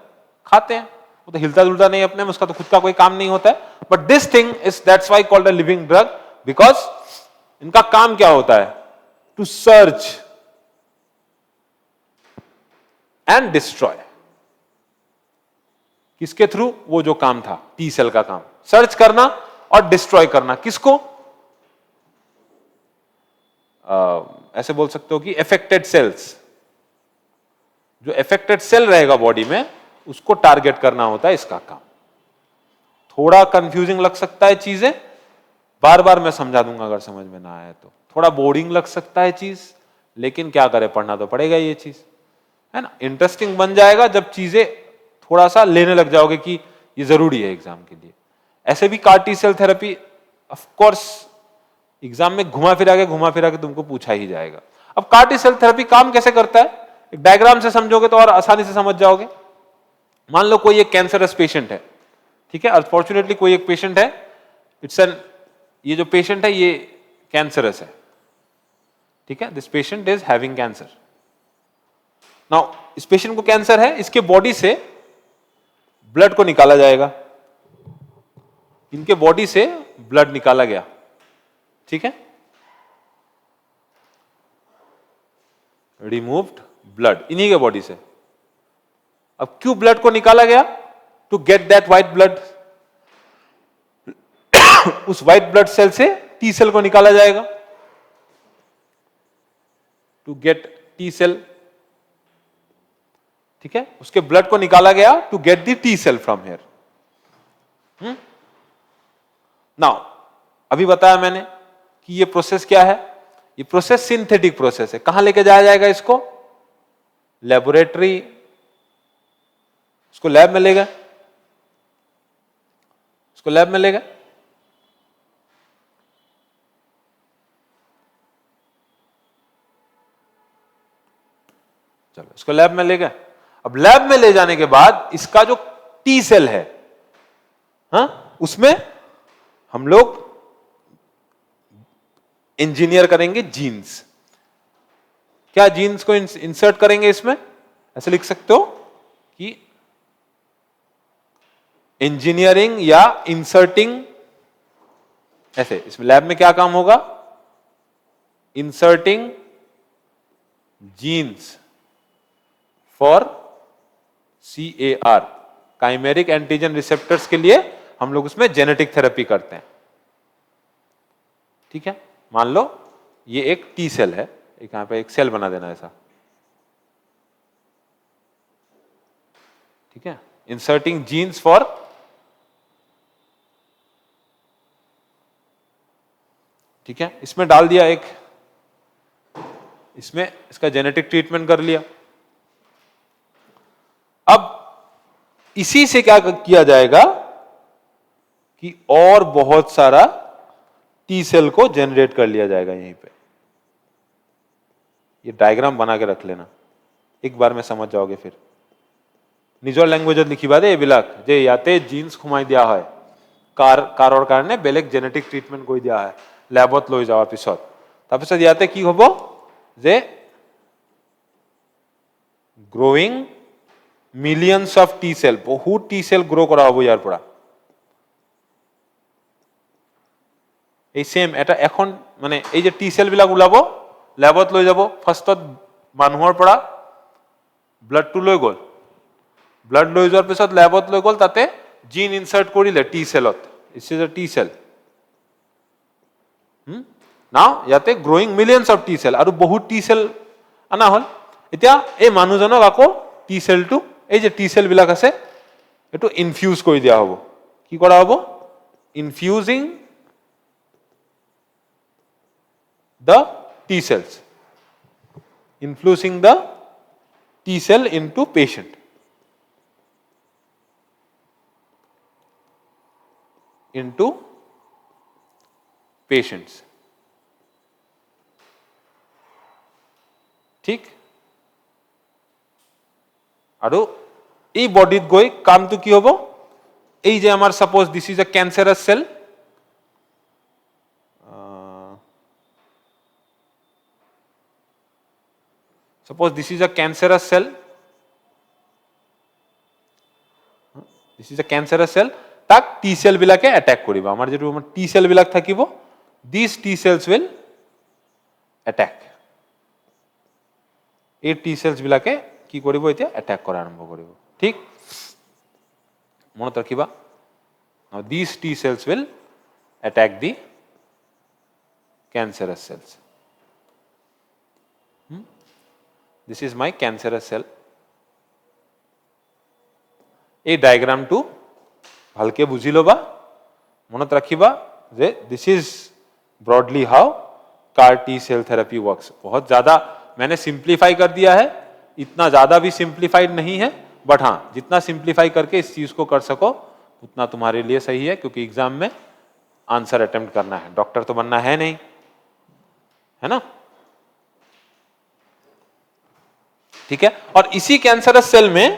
खाते हैं वो तो हिलता जुलता नहीं अपने में, उसका तो खुद का कोई काम नहीं होता है। But this thing is that's why called a living drug because इनका काम क्या होता है? To search and destroy. किसके थ्रू? वो जो काम था टी सेल का काम, सर्च करना और डिस्ट्रॉय करना। किसको? ऐसे बोल सकते हो कि अफेक्टेड सेल्स, जो अफेक्टेड सेल रहेगा बॉडी में उसको टारगेट करना होता है इसका काम। थोड़ा कंफ्यूजिंग लग सकता है चीजें, बार बार मैं समझा दूंगा अगर समझ में ना आए तो। थोड़ा बोरिंग लग सकता है चीज, लेकिन क्या करें, पढ़ना तो पड़ेगा ये चीज, है ना। इंटरेस्टिंग बन जाएगा जब चीजें थोड़ा सा लेने लग जाओगे कि ये जरूरी है एग्जाम के लिए। ऐसे भी CAR-T cell therapy of course exam में घुमा फिरा के तुमको पूछा ही जाएगा। अब CAR-T सेल थेरेपी काम कैसे करता है, एक डायग्राम से समझोगे तो और आसानी से समझ जाओगे। मान लो कोई एक कैंसरस पेशेंट है, ठीक है, अनफॉर्चुनेटली कोई एक पेशेंट है, इट्स एन, ये जो पेशेंट है ये कैंसरस है, ठीक है, this patient is having cancer. Now इस पेशेंट को कैंसर है, इसके बॉडी से ब्लड को निकाला जाएगा, इनके बॉडी से ब्लड निकाला गया, ठीक है, रिमूव्ड ब्लड इन्हीं के बॉडी से। अब क्यों ब्लड को निकाला गया? To get that white blood. उस व्हाइट ब्लड सेल से टी सेल को निकाला जाएगा, टू गेट टी सेल, ठीक है, उसके ब्लड को निकाला गया to get the T cell from here. Now अभी बताया मैंने कि ये प्रोसेस क्या है, ये प्रोसेस सिंथेटिक प्रोसेस है। कहां लेके जाया जाएगा इसको? लेबोरेटरी, इसको लैब में ले गए, इसको लैब में ले गए, चलो इसको लैब में ले गए। अब लैब में ले जाने के बाद इसका जो टी सेल है, हाँ, उसमें हम लोग इंजीनियर करेंगे जीन्स। क्या जीन्स को इंसर्ट करेंगे इसमें? ऐसे लिख सकते हो कि इंजीनियरिंग या इंसर्टिंग, ऐसे। इसमें लैब में क्या काम होगा? Inserting genes for CAR, chimeric antigen receptors के लिए हम लोग उसमें जेनेटिक थेरेपी करते हैं, ठीक है। मान लो ये एक टी सेल है, एक यहां पे एक सेल बना देना ऐसा, ठीक है, इंसर्टिंग जीन्स फॉर, ठीक है, इसमें डाल दिया एक, इसमें इसका जेनेटिक ट्रीटमेंट कर लिया। अब इसी से क्या किया जाएगा कि और बहुत सारा टी सेल को जनरेट कर लिया जाएगा यहीं पे। ये डायग्राम बना के रख लेना, एक बार में समझ जाओगे फिर। নিজৰ ল্যাঙ্গুৱেজত লিখিবা দেই এইবিলাক, যে ইয়াতে জিন্স সোমাই দিয়া হয়, কাৰৰ কাৰণে বেলেগ জেনেটিক ট্ৰিটমেণ্ট কৰি দিয়া হয় ল্যাবত লৈ যাওয়াৰ পিছত। তাৰপিছত ইয়াতে কি হ'ব যে growing millions of T sell, বহুত টি সেল গ্ৰো কৰা হ'ব ইয়াৰ পৰা। এই সেম এটা এখন মানে এই যে টি সেল বিলাক ওলাব, ল্যাবত লৈ যাব, ফাৰ্ষ্টত মানুহৰ পৰা ব্লাডটো লৈ গ'ল, ব্লাড লৈ যোৱাৰ পিছত ল্যাবত লৈ গ'ল, তাতে জিন ইনসাৰ্ট কৰিলে টি সেলত, this is a T cell. Now ইয়াতে growing millions of T cell, আৰু বহুত টি সেল আনা হ'ল। এতিয়া এই মানুহজনক আকৌ টি সেলটো, এই যে টি সেল বিলাক আছে, এইটো ইনফিউজ কৰি দিয়া হ'ব। কি কৰা হ'ব? ইনফিউজিং the T cells, infusing the T cell into patient, into patients, ঠিক? আৰু এই বডিত গৈ কামটো কি হ'ব? এই যে আমাৰ suppose this is a cancerous cell, suppose this is a cancerous cell, this is a cancerous cell, তাক টি সেল বিলাকে অ্যাটাক কৰিব। আমাৰ যেটো টি সেল বিলাক থাকিব, these T cells will attack, এই টি সেলস বিলাকে কি কৰিব? এতিয়া অ্যাটাক কৰা আৰম্ভ কৰিব, ঠিক? মনত ৰাখিবা, now these T cells will attack the cancerous cells. This is my cancerous cell. এই ডায়াগ্রামটো ভালকে বুঝি লবা, মনত রাখিবা যে this is broadly how CAR T cell therapy works. बहुत ज्यादा मैंने सिंप्लीफाई कर दिया है, इतना ज्यादा भी सिंप्लीफाइड नहीं है, बट हाँ जितना सिंप्लीफाई करके इस चीज को कर सको उतना तुम्हारे लिए सही है, क्योंकि एग्जाम में आंसर अटेम्प्ट करना है, डॉक्टर तो बनना है नहीं, है ना? ठीक है। और इसी कैंसरस सेल में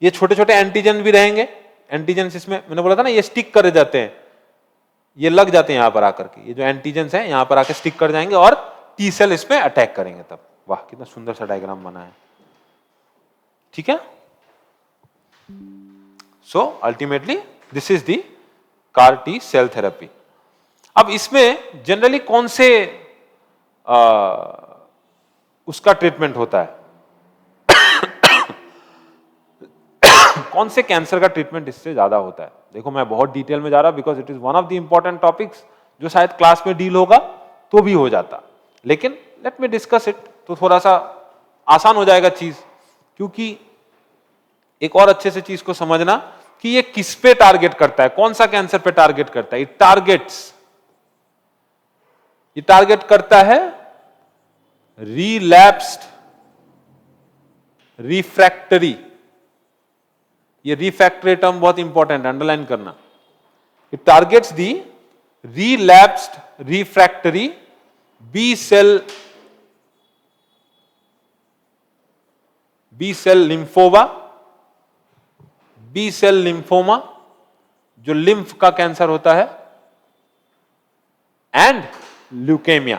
ये छोटे छोटे एंटीजन भी रहेंगे। एंटीजन इसमें मैंने बोला था ना, ये स्टिक कर जाते हैं, ये लग जाते हैं यहां पर आकर के, ये जो एंटीजन हैं यहां पर आकर स्टिक कर जाएंगे और टी सेल इसमें अटैक करेंगे तब। वाह कितना सुंदर सा डायग्राम बना है, ठीक है। So ultimately this is the CAR T cell therapy. अब इसमें जनरली कौन से उसका ट्रीटमेंट होता है, कौन से कैंसर का ट्रीटमेंट इससे ज्यादा होता है? देखो मैं बहुत डिटेल में जा रहा, because it is one of the important topics जो शायद क्लास में डील होगा तो भी हो जाता, लेकिन लेट मी डिस्कस इट, तो थोड़ा सा आसान हो जाएगा चीज। क्योंकि एक और अच्छे से चीज को समझना कि ये किस पे टारगेट करता है, कौन सा कैंसर पे टारगेट करता है। ये टारगेट करता है रिलैप्स्ड रिफ्रैक्टरी, ये रिफ्रैक्टरी टर्म बहुत इंपॉर्टेंट, अंडरलाइन करना। It targets the relapsed refractory B cell lymphoma, B cell lymphoma जो लिम्फ का कैंसर होता है, एंड ल्यूकेमिया,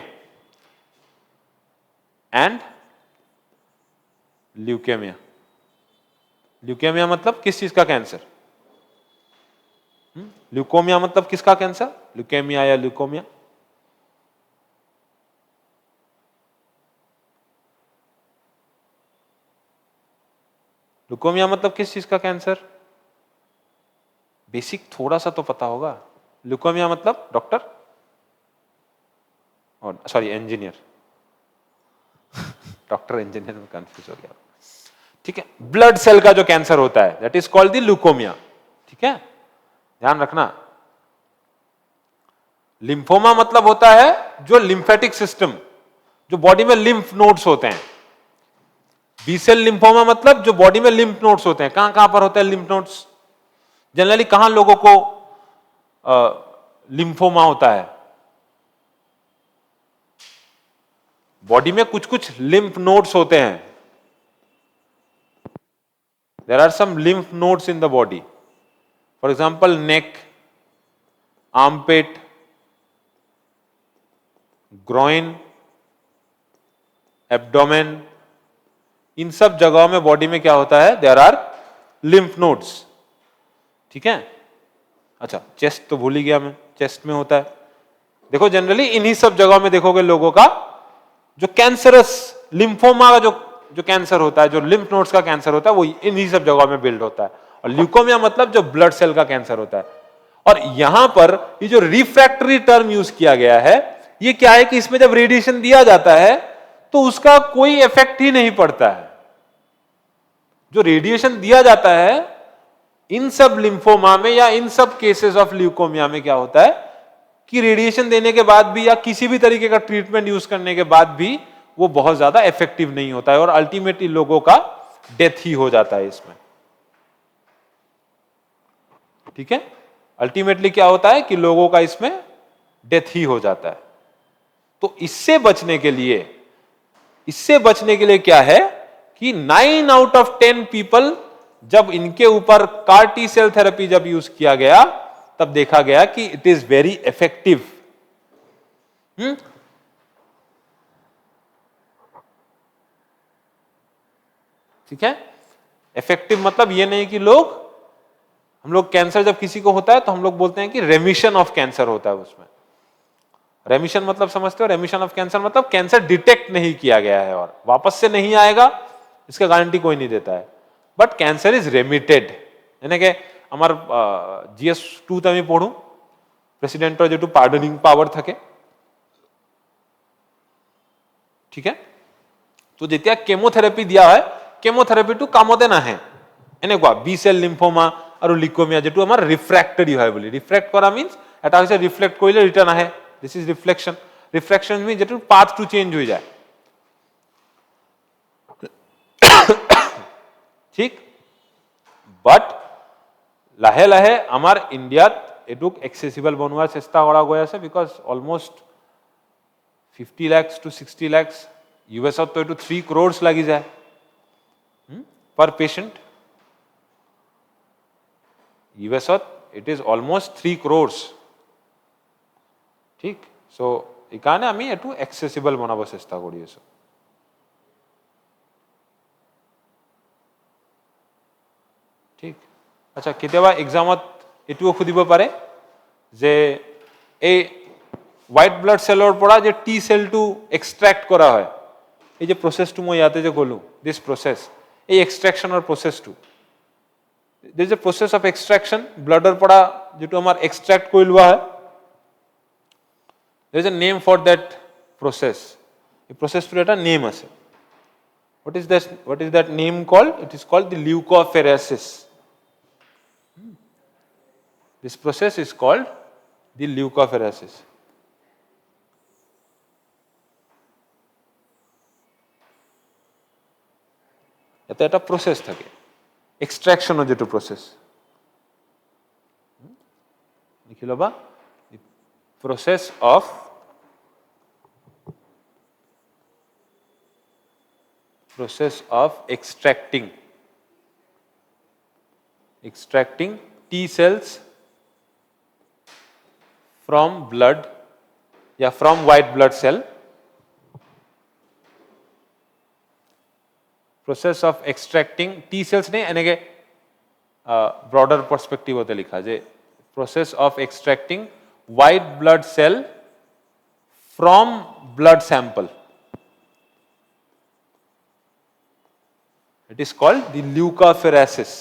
ल्यूकेमिया मतलब किस चीज का कैंसर? ल्यूकोमिया मतलब किसका कैंसर? ल्यूकेमिया या ल्यूकोमिया। ल्यूकोमिया मतलब किस चीज का कैंसर? बेसिक थोड़ा सा तो पता होगा। ल्यूकोमिया मतलब डॉक्टर, और सॉरी इंजीनियर डॉक्टर इंजीनियर में कंफ्यूज हो गया, ठीक है। ब्लड सेल का जो कैंसर होता है that is called the leukaemia, ठीक है, ध्यान रखना। लिम्फोमा मतलब होता है जो लिम्फेटिक सिस्टम, जो बॉडी में लिम्फ नोड्स होते हैं। बी सेल लिम्फोमा मतलब जो बॉडी में लिम्फ नोड्स होते हैं। कहां कहां पर होते हैं लिम्फ नोड्स? जनरली कहां लोगों को लिम्फोमा होता है? बॉडी में कुछ कुछ लिम्फ नोड्स होते हैं, there are some lymph nodes in the body. For example, neck, armpit, groin, abdomen, इन सब जगहों में बॉडी में क्या होता है, देयर आर लिम्फ नोड्स. ठीक है. अच्छा, चेस्ट तो भूल ही गया मैं, चेस्ट में होता है. देखो जनरली इन्हीं सब जगहों में देखोगे लोगों का जो कैंसरस लिम्फोमा का जो कैंसर होता है, जो लिम्फ नोड्स का कैंसर होता है, वो इन्हीं सब जगहों में बिल्ड होता है. और ल्यूकोमिया मतलब जो ब्लड सेल का कैंसर होता है. और यहां पर ये जो रिफ्रैक्टरी टर्म यूज किया गया है, ये क्या है कि इसमें जब रेडिएशन दिया जाता है तो उसका कोई इफेक्ट ही नहीं पड़ता है. जो रेडिएशन दिया जाता है इन सब लिम्फोमा में या इन सब केसेस ऑफ ल्यूकोमिया में क्या होता है कि रेडिएशन देने के बाद भी या किसी भी तरीके का ट्रीटमेंट यूज करने के बाद भी वो बहुत ज्यादा इफेक्टिव नहीं होता है और अल्टीमेटली लोगों का डेथ ही हो जाता है इसमें. ठीक है. अल्टीमेटली क्या होता है कि लोगों का इसमें डेथ ही हो जाता है. तो इससे बचने के लिए क्या है कि 9 आउट ऑफ 10 पीपल जब इनके ऊपर कार टी सेल थेरेपी जब यूज किया गया तब देखा गया कि इट इज वेरी इफेक्टिव. ठीक है. इफेक्टिव मतलब ये नहीं कि हम लोग कैंसर जब किसी को होता है तो हम लोग बोलते हैं कि रेमिशन ऑफ कैंसर होता है. उसमें रेमिशन मतलब समझते हो, रेमिशन ऑफ कैंसर मतलब कैंसर डिटेक्ट नहीं किया गया है और वापस से नहीं आएगा, इसका गारंटी कोई नहीं देता है. But cancer is remitted. यानी कि আমার GS2 তে আমি পড়ু প্রেসিডেন্টর যেটু পার্ডনিং পাওয়ার থাকে. ঠিক আছে. তো যেতিয়া কেমোথেরাপি দিয়া হয় কেমোথেরাপিটো কামতে নাহে এনেকুৱা বি সেল লিম্ফোমা আৰু লিউকোমিয়া যেটু আমাৰ রিফ্র্যাক্টরি হয় বুলি. রিফ্র্যাক্ট কৰা মিন্স এটা হৈছে রিফ্লেক্ট কৰিলে ৰিটাৰ্ন আহে. This is reflection. Reflection means যেটু পাথ টু চেঞ্জ হৈ যায়. ঠিক. বাট লাহে লাহে আমাৰ ইণ্ডিয়াত এটুক এক্সেসিবল বনোৱাৰ চেষ্টা কৰা গৈ আছে because almost 50 lakhs to 60 lakhs US তো এটু 3 crores লাগি যায় per patient. US it is almost 3 crores. ঠিক. সো এই কারণে আমি এটু এক্সেসিবল বনাব চেষ্টা কৰি আছো. ঠিক. আচ্ছা, কেতিয়াবা এক্সামত এটুও সুধিব পাৰে যে এই হোয়াইট ব্লাড সেলৰ পৰা যে টি সেলটো এক্সট্ৰাক্ট কৰা হয়, এই যে প্ৰসেসটো মই ইয়াতে যে গলো, দিস প্ৰসেস, এই এক্সট্ৰাকশনৰ প্ৰসেসটো, there is a process of extraction, ব্লাডৰ পৰা যেটো আমাৰ এক্সট্ৰাক্ট কৰি লোৱা হয়, there is a name for that process. এই প্ৰসেসটোৰ এটা নেম আছে. What is that name called? It is called the leukophoresis. This process is called the leukophoresis. এটা একটা প্রসেস থাকে এক্সট্রাকশনের যেটা প্রসেস লিখি লবা process of extracting T cells from blood या from white blood cell. Process of extracting T cells ने यानी के broader perspective होते लिखा जे process of extracting white blood cell from blood sample. It is called the leukophoresis.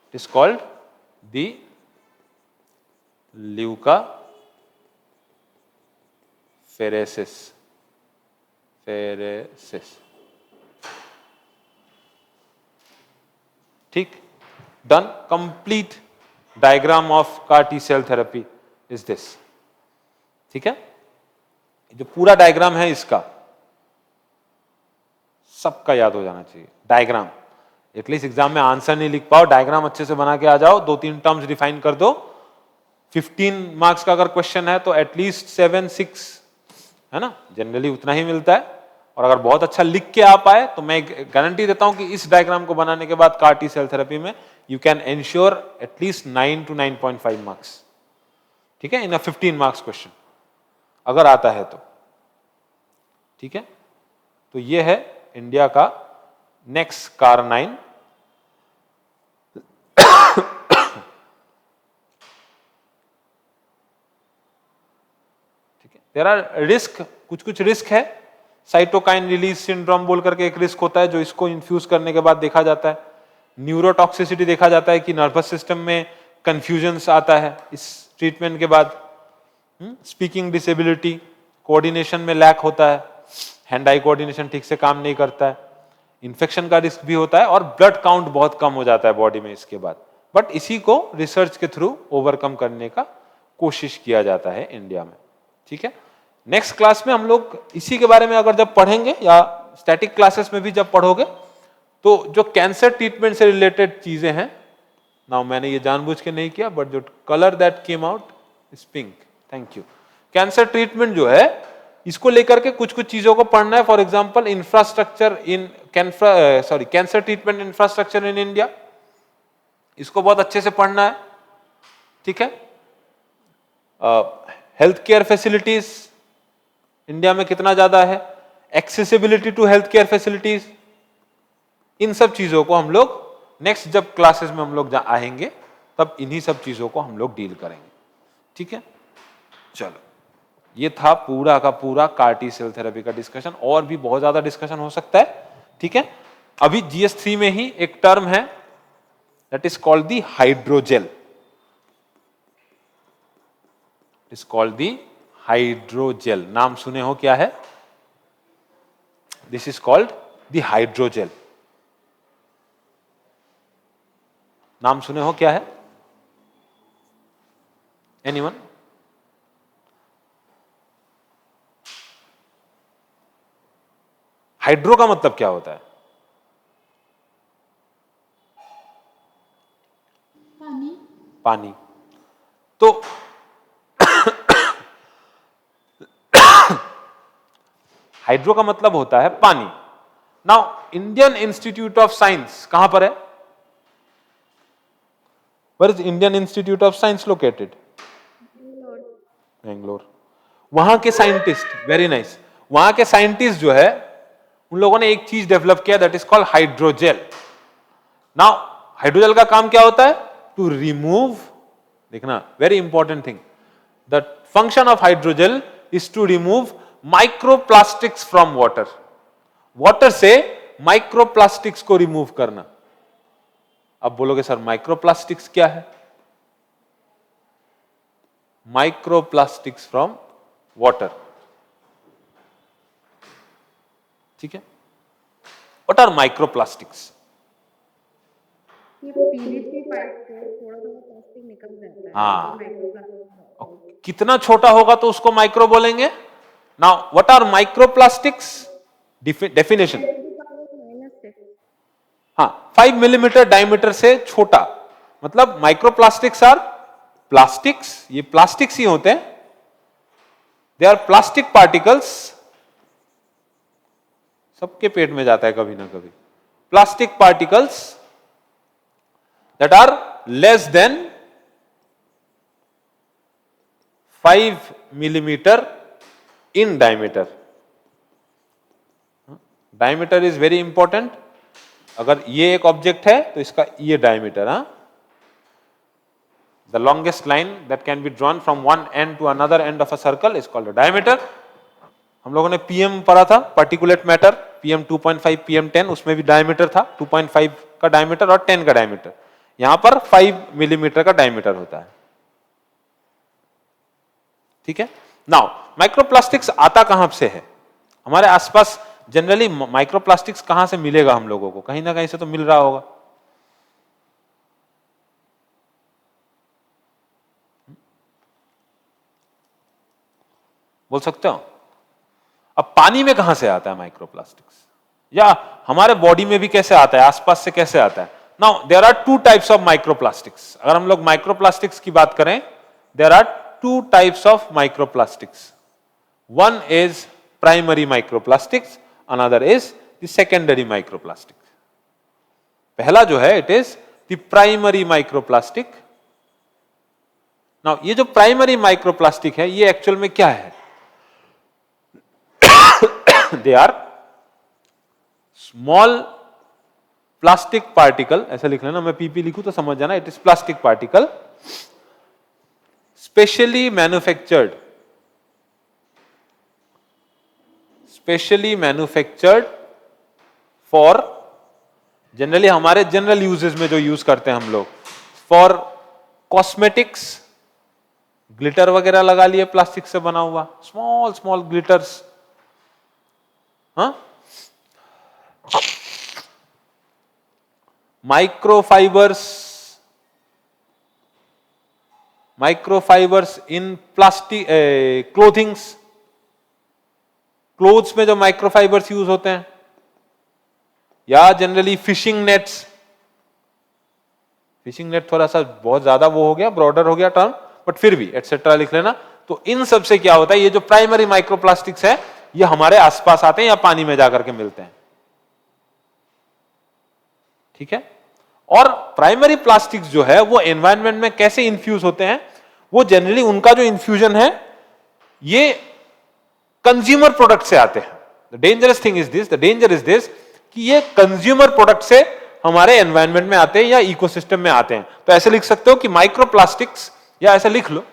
It is called the leukophoresis. ठीक. Done. Complete diagram of CAR T cell therapy is this. ठीक है. जो पूरा डायग्राम है इसका सबका याद हो जाना चाहिए. डायग्राम एटलीस्ट एग्जाम में आंसर नहीं लिख पाओ, डायग्राम अच्छे से बना के आ जाओ, 2-3 टर्म्स डिफाइन कर दो. 15 मार्क्स का अगर क्वेश्चन है तो एटलीस्ट 7-6 है ना, जनरली उतना ही मिलता है. और अगर बहुत अच्छा लिख के आ पाए तो मैं गारंटी देता हूं कि इस डायग्राम को बनाने के बाद CAR T सेल थेरेपी में you can ensure at least 9 to 9.5 marks, ठीक है, इन अ 15 मार्क्स क्वेश्चन अगर आता है तो, ठीक है। तो ये है इंडिया का नेक्स्ट CAR-9। ठीक है, देयर आर रिस्क, कुछ रिस्क है। साइटोकाइन रिलीज सिंड्रोम बोल करके एक रिस्क होता है जो इसको इन्फ्यूज करने के बाद देखा जाता है। न्यूरोटॉक्सिसिटी देखा जाता है कि नर्वस सिस्टम में कंफ्यूजन्स आता है इस ट्रीटमेंट के बाद। स्पीकिंग डिसेबिलिटी, कोऑर्डिनेशन में लैक होता है, हैंड आई कोऑर्डिनेशन ठीक से काम नहीं करता है। इन्फेक्शन का रिस्क भी होता है और ब्लड काउंट बहुत कम हो जाता है बॉडी में इसके बाद। बट इसी को रिसर्च के थ्रू ओवरकम करने का कोशिश किया जाता है इंडिया में, ठीक है। नेक्स्ट क्लास में हम लोग इसी के बारे में अगर जब पढ़ेंगे या स्टैटिक क्लासेस में भी जब पढ़ोगे तो जो कैंसर ट्रीटमेंट से रिलेटेड चीजें हैं ना, मैंने ये जानबूझ के नहीं किया बट जो colour that came out is pink, thank you. Cancer treatment जो है इसको लेकर के कुछ चीजों को पढ़ना है। For example infrastructure in cancer treatment infrastructure in India, इसको बहुत अच्छे से पढ़ना है, ठीक है। हेल्थ केयर फैसिलिटीज इंडिया में कितना ज्यादा है, accessibility to health care facilities, इन सब चीजों को हम लोग नेक्स्ट जब क्लासेस में हम लोग आएंगे तब इन्हीं सब चीजों को हम लोग डील करेंगे, ठीक है। चलो, ये था पूरा का पूरा CAR T सेल थेरेपी का डिस्कशन। और भी बहुत ज्यादा डिस्कशन हो सकता है, ठीक है। अभी GS3 में ही एक टर्म है that is called the hydrogel, is called the hydrogel. नाम सुने हो क्या है? This is called the hydrogel. नाम सुने हो क्या है? एनीवन? हाइड्रो का मतलब क्या होता है? पानी। पानी। तो हाइड्रो का मतलब होता है पानी। Now Indian Institute of Science कहां पर है? Where is Indian Institute of Science located? Bangalore. वहां के साइंटिस्ट, वेरी नाइस, वहां के साइंटिस्ट जो है उन लोगों ने एक चीज डेवलप किया that is called hydrogel. Now hydrogel का काम क्या होता है? टू रिमूव, देखना very important thing, the function of hydrogel is to remove microplastics from water. Water से माइक्रोप्लास्टिक्स को रिमूव करना। अब बोलोगे सर माइक्रोप्लास्टिक्स क्या है? माइक्रोप्लास्टिक्स फ्रॉम वाटर, ठीक है। What are microplastics? ये पीवीसी पाइप से थोड़ा थोड़ा प्लास्टिक निकल जाता है। हाँ, माइक्रोप्लास्टिक। कितना छोटा होगा तो उसको माइक्रो बोलेंगे। Now what are microplastics? Definition, हाँ, 5 मिलीमीटर डायमीटर से छोटा, मतलब माइक्रोप्लास्टिक्स आर प्लास्टिक्स, ये प्लास्टिक्स ही होते हैं, दे आर प्लास्टिक पार्टिकल्स। सबके पेट में जाता है कभी ना कभी। Plastic particles that are less than 5 millimetre in diameter. Diameter is very important. अगर ये एक ऑब्जेक्ट है तो इसका ये डायमीटर, हाँ, the longest line that can be drawn from one end to another end of a circle is called diameter. हम लोगों ने पीएम पढ़ा था, पार्टिकुलेट मैटर, पीएम 2.5, पीएम 10, उसमें भी डायमीटर था 2.5 का डायमीटर और 10 का डायमीटर। यहां पर 5 मिलीमीटर का डायमीटर होता है, ठीक है। नाउ माइक्रोप्लास्टिक्स आता कहां से है? हमारे आसपास जनरली माइक्रोप्लास्टिक्स कहां से मिलेगा हम लोगों को? कहीं ना कहीं से तो मिल रहा होगा। बोल सकते हो? अब पानी में कहां से आता है माइक्रोप्लास्टिक्स, या हमारे बॉडी में भी कैसे आता है, आसपास से कैसे आता है? Now there are 2 types of microplastics. अगर हम लोग माइक्रोप्लास्टिक्स की बात करें, there are 2 types of microplastics. One is primary microplastics, another is the secondary microplastic. पहला जो है it is the primary microplastic. Now ये जो प्राइमरी माइक्रोप्लास्टिक है ये एक्चुअल में क्या है? They are small plastic particle, ऐसा लिख लेना, मैं पीपी लिखूं तो समझ जाना, it is plastic particle specially manufactured for, generally हमारे जनरल यूजेस में जो यूज करते हैं हम लोग, फॉर कॉस्मेटिक्स, ग्लिटर वगैरह लगा लिए प्लास्टिक से बना हुआ, स्मॉल स्मॉल ग्लिटर्स, हाँ, माइक्रोफाइबर्स इन प्लास्टिक क्लोथिंग्स, क्लोथ्स में जो माइक्रोफाइबर्स यूज होते हैं, या generally fishing nets. Fishing net थोड़ा सा बहुत ज्यादा वो हो गया, ब्रॉडर हो गया टर्म, बट फिर भी एटसेट्रा लिख लेना। तो इन सब से क्या होता है, ये जो प्राइमरी माइक्रोप्लास्टिक्स है ये हमारे आसपास आते हैं या पानी में जाकर के मिलते हैं, ठीक है। और प्राइमरी प्लास्टिक्स जो है वो एनवायरनमेंट में कैसे इन्फ्यूज होते हैं, वो जनरली उनका जो इन्फ्यूजन है ये कंज्यूमर प्रोडक्ट से आते हैं। The dangerous thing is this, the danger is this कि ये कंज्यूमर प्रोडक्ट से हमारे एनवायरनमेंट में आते हैं या इकोसिस्टम में आते हैं। तो ऐसे लिख सकते हो कि माइक्रोप्लास्टिक्स, या ऐसे लिख लो,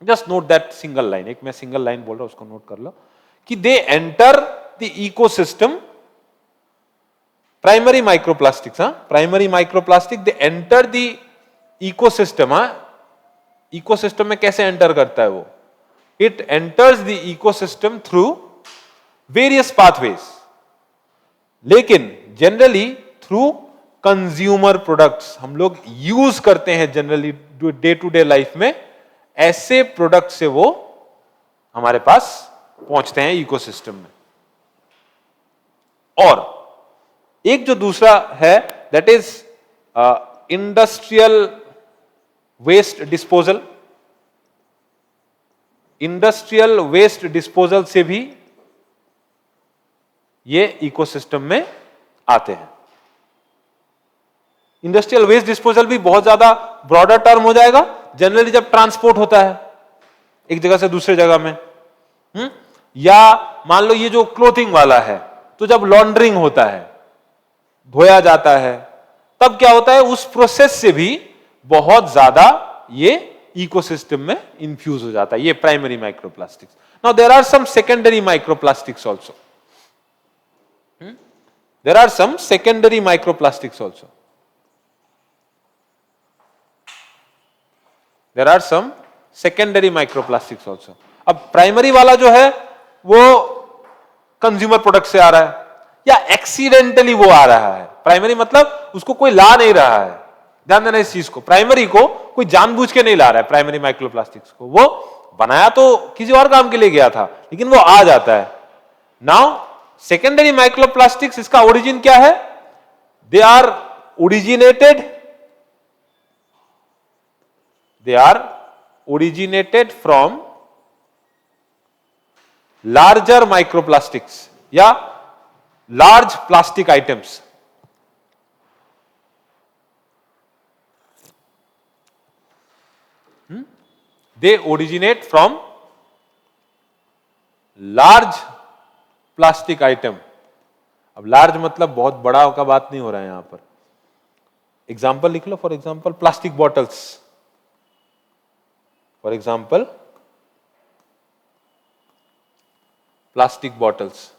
just note that single line, एक मैं सिंगल लाइन बोल रहा हूं उसको नोट कर लो, कि they enter the ecosystem, primary microplastics, primary microplastic they enter the ecosystem. Ecosystem में कैसे एंटर करता है वो? It enters the ecosystem through various pathways, लेकिन जनरली थ्रू कंज्यूमर प्रोडक्ट्स। हम लोग यूज करते हैं generally day to day life में, ऐसे प्रोडक्ट से वो हमारे पास पहुंचते हैं इकोसिस्टम में। और एक जो दूसरा है that is industrial waste disposal. Industrial waste disposal से भी ये इकोसिस्टम में आते हैं। इंडस्ट्रियल वेस्ट डिस्पोजल भी बहुत ज्यादा ब्रॉडर टर्म हो जाएगा, जनरली जब ट्रांसपोर्ट होता है एक जगह से दूसरे जगह में, या मान लो ये जो क्लोथिंग वाला है, तो जब लॉन्ड्रिंग होता है, धोया जाता है, तब क्या होता है, उस प्रोसेस से भी बहुत ज्यादा ये इकोसिस्टम में इन्फ्यूज हो जाता है, ये primary microplastics. Now there are some secondary microplastics also, there are some secondary microplastics also, there are some secondary microplastics also. अब प्राइमरी वाला जो है वो कंज्यूमर प्रोडक्ट से आ रहा है, या एक्सीडेंटली वो आ रहा है। प्राइमरी मतलब उसको कोई ला नहीं रहा है, ध्यान देना इस चीज को, प्राइमरी को कोई जानबूझ के नहीं ला रहा है। प्राइमरी माइक्रोप्लास्टिक्स को वो बनाया तो किसी और काम के लिए गया था, लेकिन वो आ जाता है। नाउ सेकेंडरी माइक्रोप्लास्टिक्स, इसका ओरिजिन क्या है? They are originated from larger microplastics या large plastic items. They originate from large plastic item। अब लार्ज मतलब बहुत बड़ा का बात नहीं हो रहा है यहां पर। एग्जाम्पल लिख लो, for example plastic bottles, for example plastic bottles,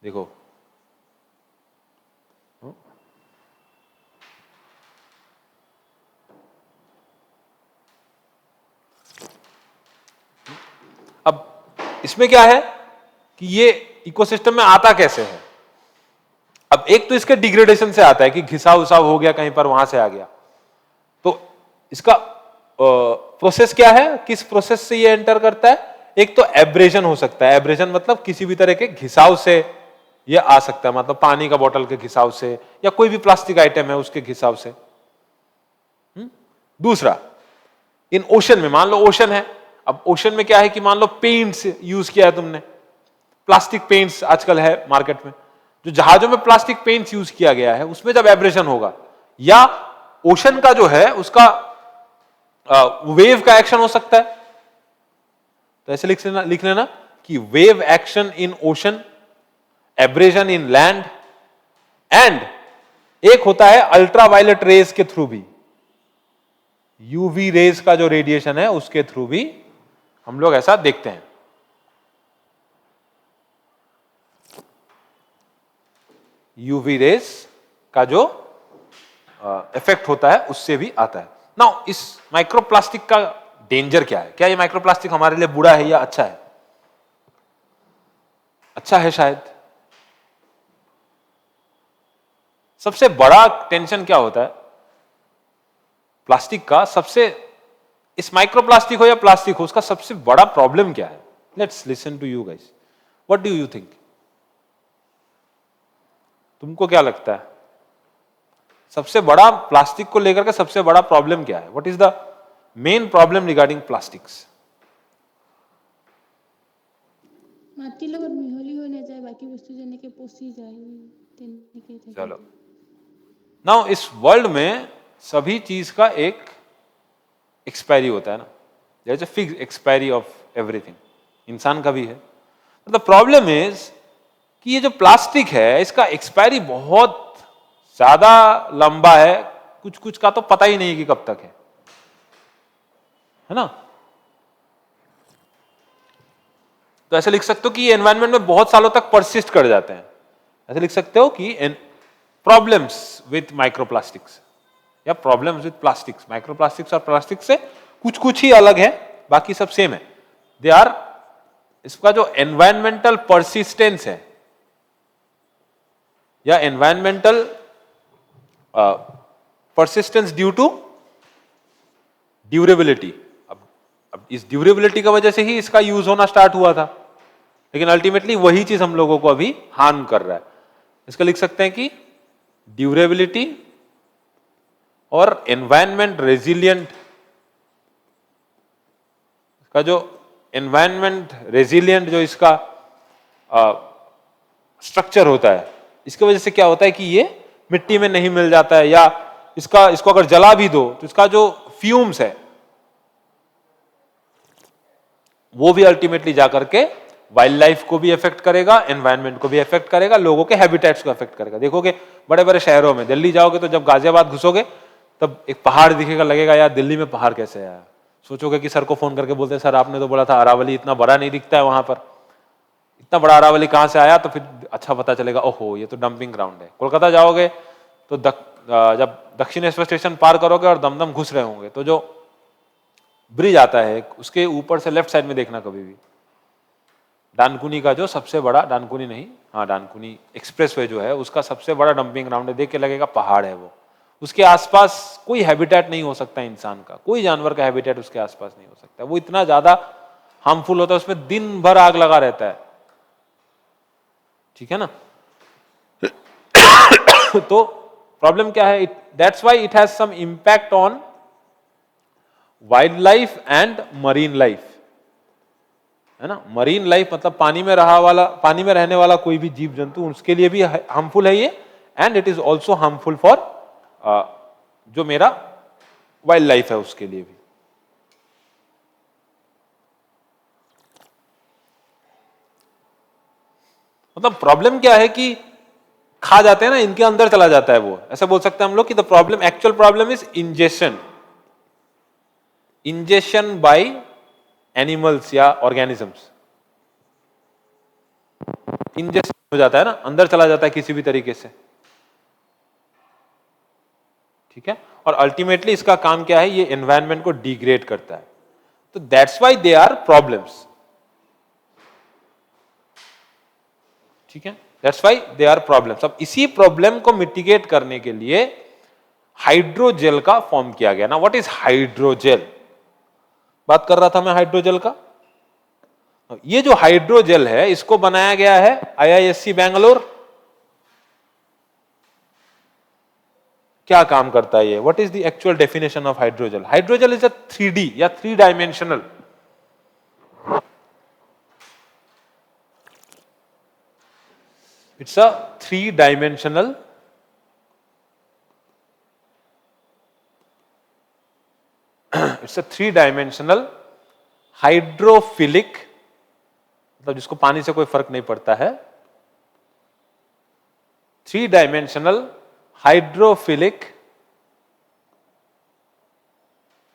देखो इसमें क्या है कि ये इकोसिस्टम में आता कैसे है। अब एक तो इसके डिग्रेडेशन से आता है कि घिसाव उसाव हो गया कहीं पर, वहां से आ गया। तो इसका प्रोसेस क्या है, किस प्रोसेस से ये एंटर करता है? एक तो एब्रेजन हो सकता है, एब्रेजन मतलब किसी भी तरह के घिसाव से ये आ सकता है, मतलब पानी का बोतल के घिसाव से या कोई भी प्लास्टिक आइटम है उसके घिसाव से। दूसरा, इन ओशन में, मान लो ओशन है, अब ओशन में क्या है कि मान लो पेंट्स यूज किया है तुमने, प्लास्टिक पेंट्स आजकल है मार्केट में, जो जहाजों में प्लास्टिक पेंट्स यूज किया गया है, उसमें जब एब्रेशन होगा या ओशन का जो है उसका वेव का एक्शन हो सकता है, तो ऐसे लिख लेना कि wave action in ocean, abrasion in land, and एक होता है अल्ट्रावायलेट रेज के थ्रू भी, यूवी रेज का जो रेडिएशन है उसके थ्रू भी हम लोग ऐसा देखते हैं। यूवी रेज का जो इफेक्ट होता है उससे भी आता है। नाउ इस माइक्रोप्लास्टिक का डेंजर क्या है? क्या ये माइक्रोप्लास्टिक हमारे लिए बुरा है या अच्छा है? अच्छा है शायद। सबसे बड़ा टेंशन क्या होता है प्लास्टिक का? सबसे, इस माइक्रोप्लास्टिक हो या प्लास्टिक हो, उसका सबसे बड़ा प्रॉब्लम क्या है? Let's listen to you guys, what do you think? तुमको क्या लगता है सबसे बड़ा प्लास्टिक को लेकर के सबसे बड़ा प्रॉब्लम क्या है? What is the main problem regarding plastics? মাটিৰ লগত মিহলি হৈ নাযায়, বাকী বস্তু যেনেকে পচি যায় তেনেকে থাকে। चलो, नाउ इस वर्ल्ड में सभी चीज का एक एक्सपायरी होता है ना, there is a fix expiry of everything, इंसान का भी है। द प्रॉब्लम इज कि ये जो प्लास्टिक है इसका एक्सपायरी बहुत ज्यादा लंबा है, कुछ कुछ का तो पता ही नहीं कि कब तक है ना? तो ऐसे लिख सकते हो कि ये एनवायरनमेंट में बहुत सालों तक परसिस्ट कर जाते हैं। ऐसे लिख सकते हो कि प्रॉब्लम्स विथ माइक्रोप्लास्टिक्स या प्रॉब्लम्स विथ प्लास्टिक्स, माइक्रोप्लास्टिक्स और प्लास्टिक से कुछ कुछ ही अलग है, बाकी सब सेम है। दे आर, इसका जो एनवायरमेंटल परसिस्टेंस है या environmental persistence due to durability, अब इस ड्यूरेबिलिटी की वजह से ही इसका यूज होना स्टार्ट हुआ था, लेकिन अल्टीमेटली वही चीज हम लोगों को अभी हार्म कर रहा है। इसका लिख सकते हैं कि ड्यूरेबिलिटी और एनवायरमेंट रेजिलियंट, का जो एनवायरमेंट रेजिलियंट जो इसका स्ट्रक्चर होता है, इसकी वजह से क्या होता है कि ये मिट्टी में नहीं मिल जाता है, या इसको अगर जला भी दो तो इसका जो फ्यूम्स है वो भी अल्टीमेटली जाकर के वाइल्ड लाइफ को भी इफेक्ट करेगा, एनवायरनमेंट को भी इफेक्ट करेगा, लोगों के हैबिटेट्स को इफेक्ट करेगा। देखोगे बड़े बड़े शहरों में, दिल्ली जाओगे तो जब गाजियाबाद घुसोगे तब एक पहाड़ दिखेगा, लगेगा यार दिल्ली में पहाड़ कैसे आया। सोचोगे कि सर को फोन करके बोलते हैं सर आपने तो बोला था अरावली इतना बड़ा नहीं दिखता है, वहां पर इतना बड़ा अरावली कहां से आया? तो फिर अच्छा पता चलेगा ओहो ये तो डंपिंग ग्राउंड है। कोलकाता जाओगे तो जब दक्षिणेश्वर स्टेशन पार करोगे और दमदम घुस रहे होंगे तो जो ब्रिज आता है उसके ऊपर से लेफ्ट साइड में देखना कभी भी, डानकुनी का जो सबसे बड़ा, डानकुनी नहीं, हाँ डानकुनी एक्सप्रेसवे जो है उसका सबसे बड़ा डंपिंग ग्राउंड है, देख के लगेगा पहाड़ है वो। उसके आसपास कोई हैबिटेट नहीं हो सकता इंसान का, कोई जानवर का हैबिटेट उसके आसपास नहीं हो सकता, वो इतना ज्यादा हार्मफुल होता है, उसमें दिन भर आग लगा रहता है, ठीक है ना? तो प्रॉब्लम क्या है? That's why it has some impact on wild life and marine life, है ना? मरीन लाइफ मतलब पानी में पानी में रहने वाला कोई भी जीव जंतु, उसके लिए भी हार्मफुल है ये, and it is also harmful for जो मेरा वाइल्ड लाइफ है उसके लिए भी। मतलब प्रॉब्लम क्या है कि खा जाते हैं ना, इनके अंदर चला जाता है वो, ऐसा बोल सकते हैं हम लोग कि the problem, actual problem is ingestion by animals या ऑर्गेनिजम्स। इंजेशन हो जाता है ना, अंदर चला जाता है किसी भी तरीके से, ठीक है? और अल्टीमेटली इसका काम क्या है? ये एनवायरनमेंट को डिग्रेड करता है, तो that's why they are problems, ठीक है? That's why they are problems. अब इसी प्रॉब्लम को मिटिगेट करने के लिए हाइड्रोजेल का फॉर्म किया गया ना। What is hydrogel? बात कर रहा था मैं हाइड्रोजेल का। ये जो हाइड्रोजेल है इसको बनाया गया है आईआईएससी बैंगलोर। क्या काम करता है ये? What is the actual definition of hydrogel? Hydrogel is a 3D या 3 dimensional It's a three-dimensional hydrophilic, मतलब जिसको पानी से कोई फर्क नहीं पड़ता है, three dimensional hydrophilic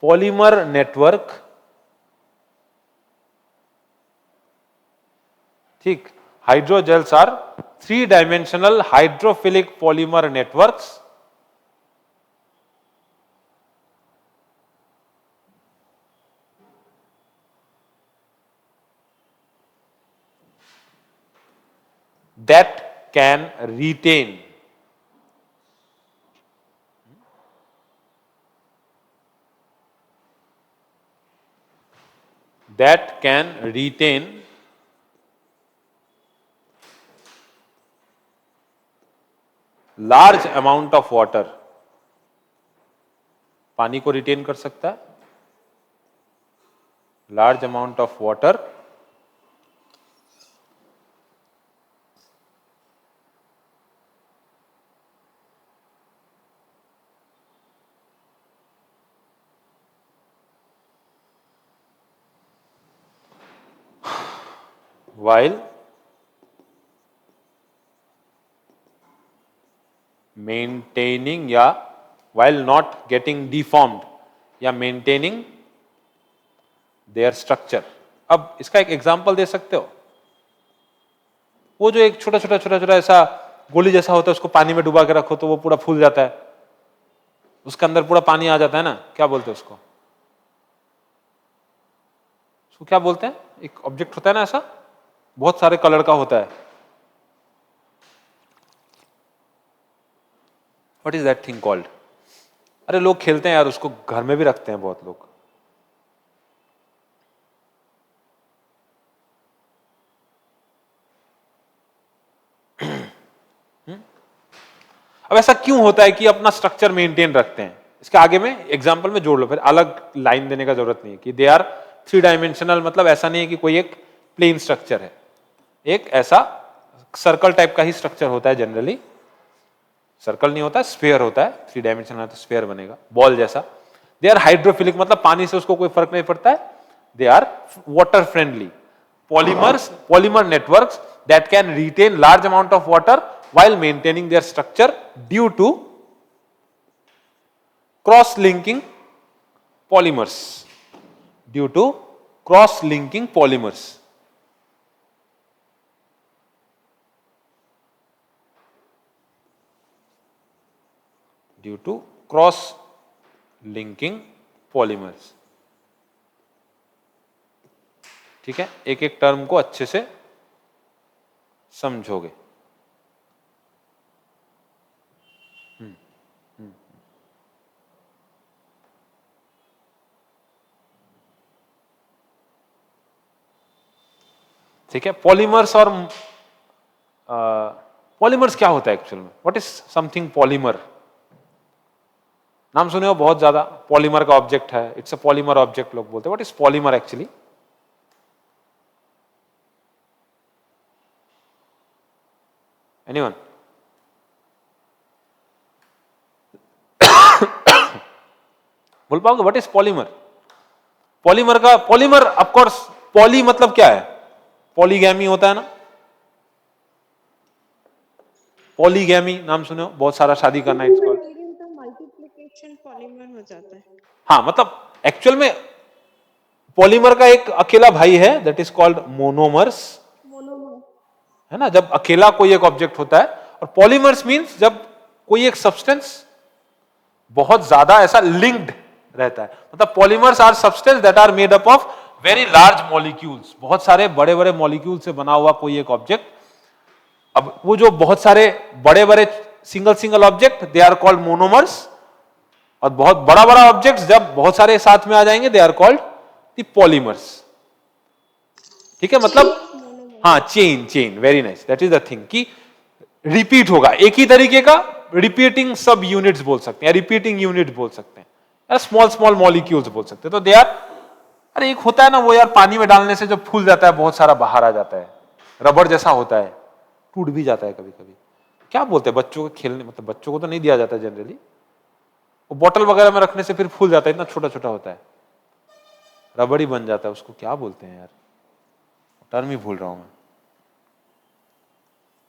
polymer network. ठीक, hydrogels are three dimensional hydrophilic polymer networks that can retain large amount of water, पानी को रिटेन कर सकता है, large amount of water while maintaining या while not getting deformed या maintaining their structure। अब इसका एक एग्जांपल दे सकते हो? वो जो एक छोटा छोटा ऐसा गोली जैसा होता है, उसको पानी में डुबा के रखो तो वो पूरा फूल जाता है, उसके अंदर पूरा पानी आ जाता है ना, क्या बोलते हैं उसको? उसको क्या बोलते हैं? एक ऑब्जेक्ट होता है ना ऐसा, बहुत सारे कलर का होता है, what is that thing called? अरे लोग खेलते हैं यार, उसको घर में भी रखते हैं बहुत लोग। अब ऐसा क्यों होता है कि अपना स्ट्रक्चर मेंटेन रखते हैं? इसके आगे में एग्जांपल में जोड़ लो, फिर अलग लाइन देने का जरूरत नहीं है कि दे आर थ्री डायमेंशनल, मतलब ऐसा नहीं है कि कोई एक प्लेन स्ट्रक्चर है, एक ऐसा सर्कल टाइप का ही स्ट्रक्चर होता है जनरली। सर्कल नहीं होता, स्फीयर होता है, थ्री डायमेंशनल है तो स्फीयर बनेगा, बॉल जैसा। दे आर हाइड्रोफिलिक, मतलब पानी से उसको कोई फर्क नहीं पड़ता है। They are water friendly polymer networks that can retain large amount of water while maintaining their structure due to cross-linking polymers. Due to cross-linking polymers. Due to cross-linking polymers. ठीक है, एक एक टर्म को अच्छे से समझोगे। ठीक है, पॉलीमर्स और पॉलीमर्स क्या होता है एक्चुअल में? What is something polymer? नाम सुने हो बहुत ज्यादा, पॉलीमर का ऑब्जेक्ट है, इट्स अ पॉलीमर ऑब्जेक्ट लोग बोलते हैं। What is polymer actually? Anyone? बोल पाओगे what is polymer? Polymer of course, poly मतलब क्या है? पॉलीगैमी होता है ना, पॉलीगैमी नाम सुने हो, बहुत सारा शादी करना है, इसको मल्टीप्लिकेशन पॉलीमर हो जाता है। हाँ, मतलब एक्चुअल में पॉलीमर का एक अकेला भाई है, दैट इज कॉल्ड मोनोमर्स, है ना, जब अकेला कोई एक ऑब्जेक्ट होता है। और पॉलीमर्स मींस जब कोई एक सब्सटेंस बहुत ज्यादा ऐसा लिंक्ड रहता है, मतलब polymers are substance that are made up of very large molecules, बहुत सारे बड़े बड़े मॉलिक्यूल से बना हुआ कोई एक ऑब्जेक्ट। अब वो जो बहुत सारे बड़े बड़े single object, they are called monomers, और बहुत बड़ा बड़ा ऑब्जेक्ट्स जब बहुत सारे साथ में आ जाएंगे, they are called the polymers. ठीक है, मतलब हाँ, chain, very nice, that is the thing कि रिपीट होगा एक ही तरीके का, रिपीटिंग सब यूनिट्स बोल सकते हैं, रिपीटिंग यूनिट बोल सकते हैं, स्मॉल मॉलिक्यूल्स बोल सकते हैं। तो दे आर, अरे एक होता है ना वो यार, पानी में डालने से जब फूल जाता है बहुत सारा बाहर आ जाता है, रबड़ जैसा होता है, टूट भी जाता है कभी कभी। क्या बोलते हैं बच्चों को खेलने, मतलब बच्चों को तो नहीं दिया जाता जनरली, वो बॉटल वगैरह में रखने से फिर फूल जाता है, इतना छोटा छोटा होता है, रबड़ी बन जाता है, उसको क्या बोलते हैं यार, टर्म ही भूल रहा हूं मैं,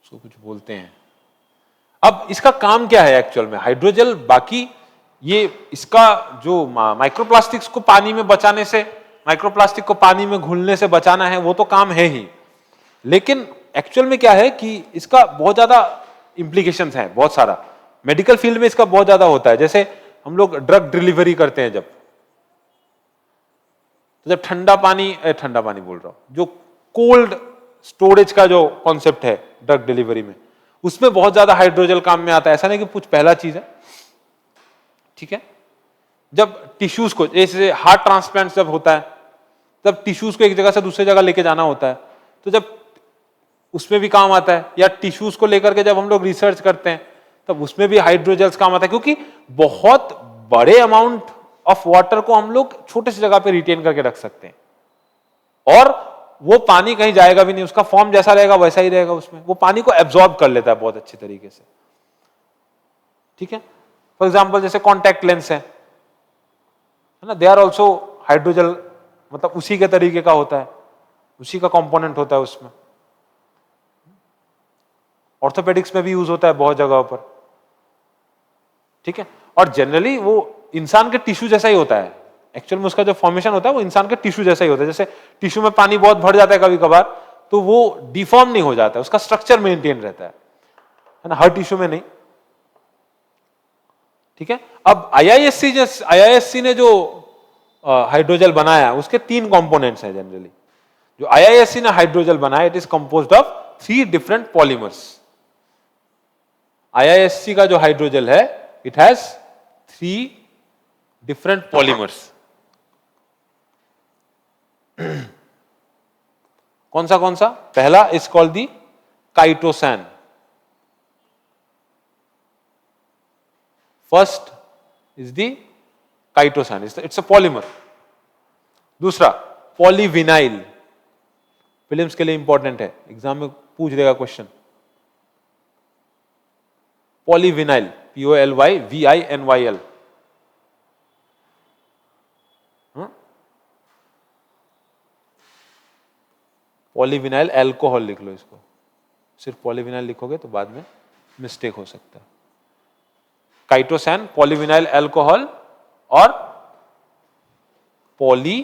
उसको कुछ बोलते हैं। अब इसका काम क्या है एक्चुअल में हाइड्रोजेल, बाकी ये इसका जो माइक्रोप्लास्टिक्स को पानी में बचाने से, माइक्रोप्लास्टिक को पानी में घुलने से बचाना है, वो तो काम है ही, लेकिन एक्चुअल में क्या है कि इसका बहुत ज्यादा इंप्लीकेशंस है, बहुत सारा मेडिकल फील्ड में इसका बहुत ज्यादा होता है। जैसे हम लोग ड्रग डिलीवरी करते हैं जब, तो जब ठंडा पानी बोल रहा हूं, जो कोल्ड स्टोरेज का जो कॉन्सेप्ट है ड्रग डिलीवरी में, उसमें बहुत ज्यादा हाइड्रोजल काम में आता है। ऐसा नहीं कि कुछ पहला चीज है, ठीक है। जब टिश्यूज को, जैसे हार्ट ट्रांसप्लांट जब होता है, तब टिश्यूज को एक जगह से दूसरी जगह लेके जाना होता है, तो जब उसमें भी काम आता है, या टिश्यूज को लेकर के जब हम लोग रिसर्च करते हैं तब उसमें भी हाइड्रोजेल्स काम आता है, क्योंकि बहुत बड़े अमाउंट ऑफ वाटर को हम लोग छोटे सी जगह पे रिटेन करके रख सकते हैं, और वो पानी कहीं जाएगा भी नहीं, उसका फॉर्म जैसा रहेगा वैसा ही रहेगा, उसमें वो पानी को एब्जॉर्ब कर लेता है बहुत अच्छे तरीके से, ठीक है। फॉर एग्जाम्पल जैसे कॉन्टैक्ट लेंस है ना, दे आर ऑल्सो हाइड्रोजल, मतलब उसी के तरीके का होता है, उसी का कंपोनेंट होता है उसमें। ऑर्थोपेडिक्स में भी यूज होता है बहुत जगहों पर, ठीक है। और जनरली वो इंसान के टिश्यू जैसा ही होता है, एक्चुअल में उसका जो फॉर्मेशन होता है वो इंसान के टिश्यू जैसा ही होता है। जैसे टिश्यू में पानी बहुत भर जाता है कभी कभार, तो वो डिफॉर्म नहीं हो जाता है, उसका स्ट्रक्चर मेंटेन रहता है ना, हर टिश्यू में नहीं, ठीक है। अब आईआईएससी ने जो हाइड्रोजेल बनाया, उसके 3 कंपोनेंट्स हैं जनरली। जो आईआईएससी ने हाइड्रोजेल बनाया, it is composed of 3 different polymers. IISc का जो हाइड्रोजेल है, इट हैज 3 डिफरेंट पॉलीमर्स। कौन सा? पहला is called the chitosan, first is the chitosan, it's a polymer. दूसरा पॉलीविनाइल, फिल्म्स के लिए इंपॉर्टेंट है, एग्जाम में पूछ देगा question. Polyvinyl, POLYVINYL, polyvinyl alcohol लिख लो इसको, सिर्फ पॉलीविनाइल लिखोगे तो बाद में मिस्टेक हो सकता है। काइटोसैन, पॉलीविनाइल अल्कोहल और पॉली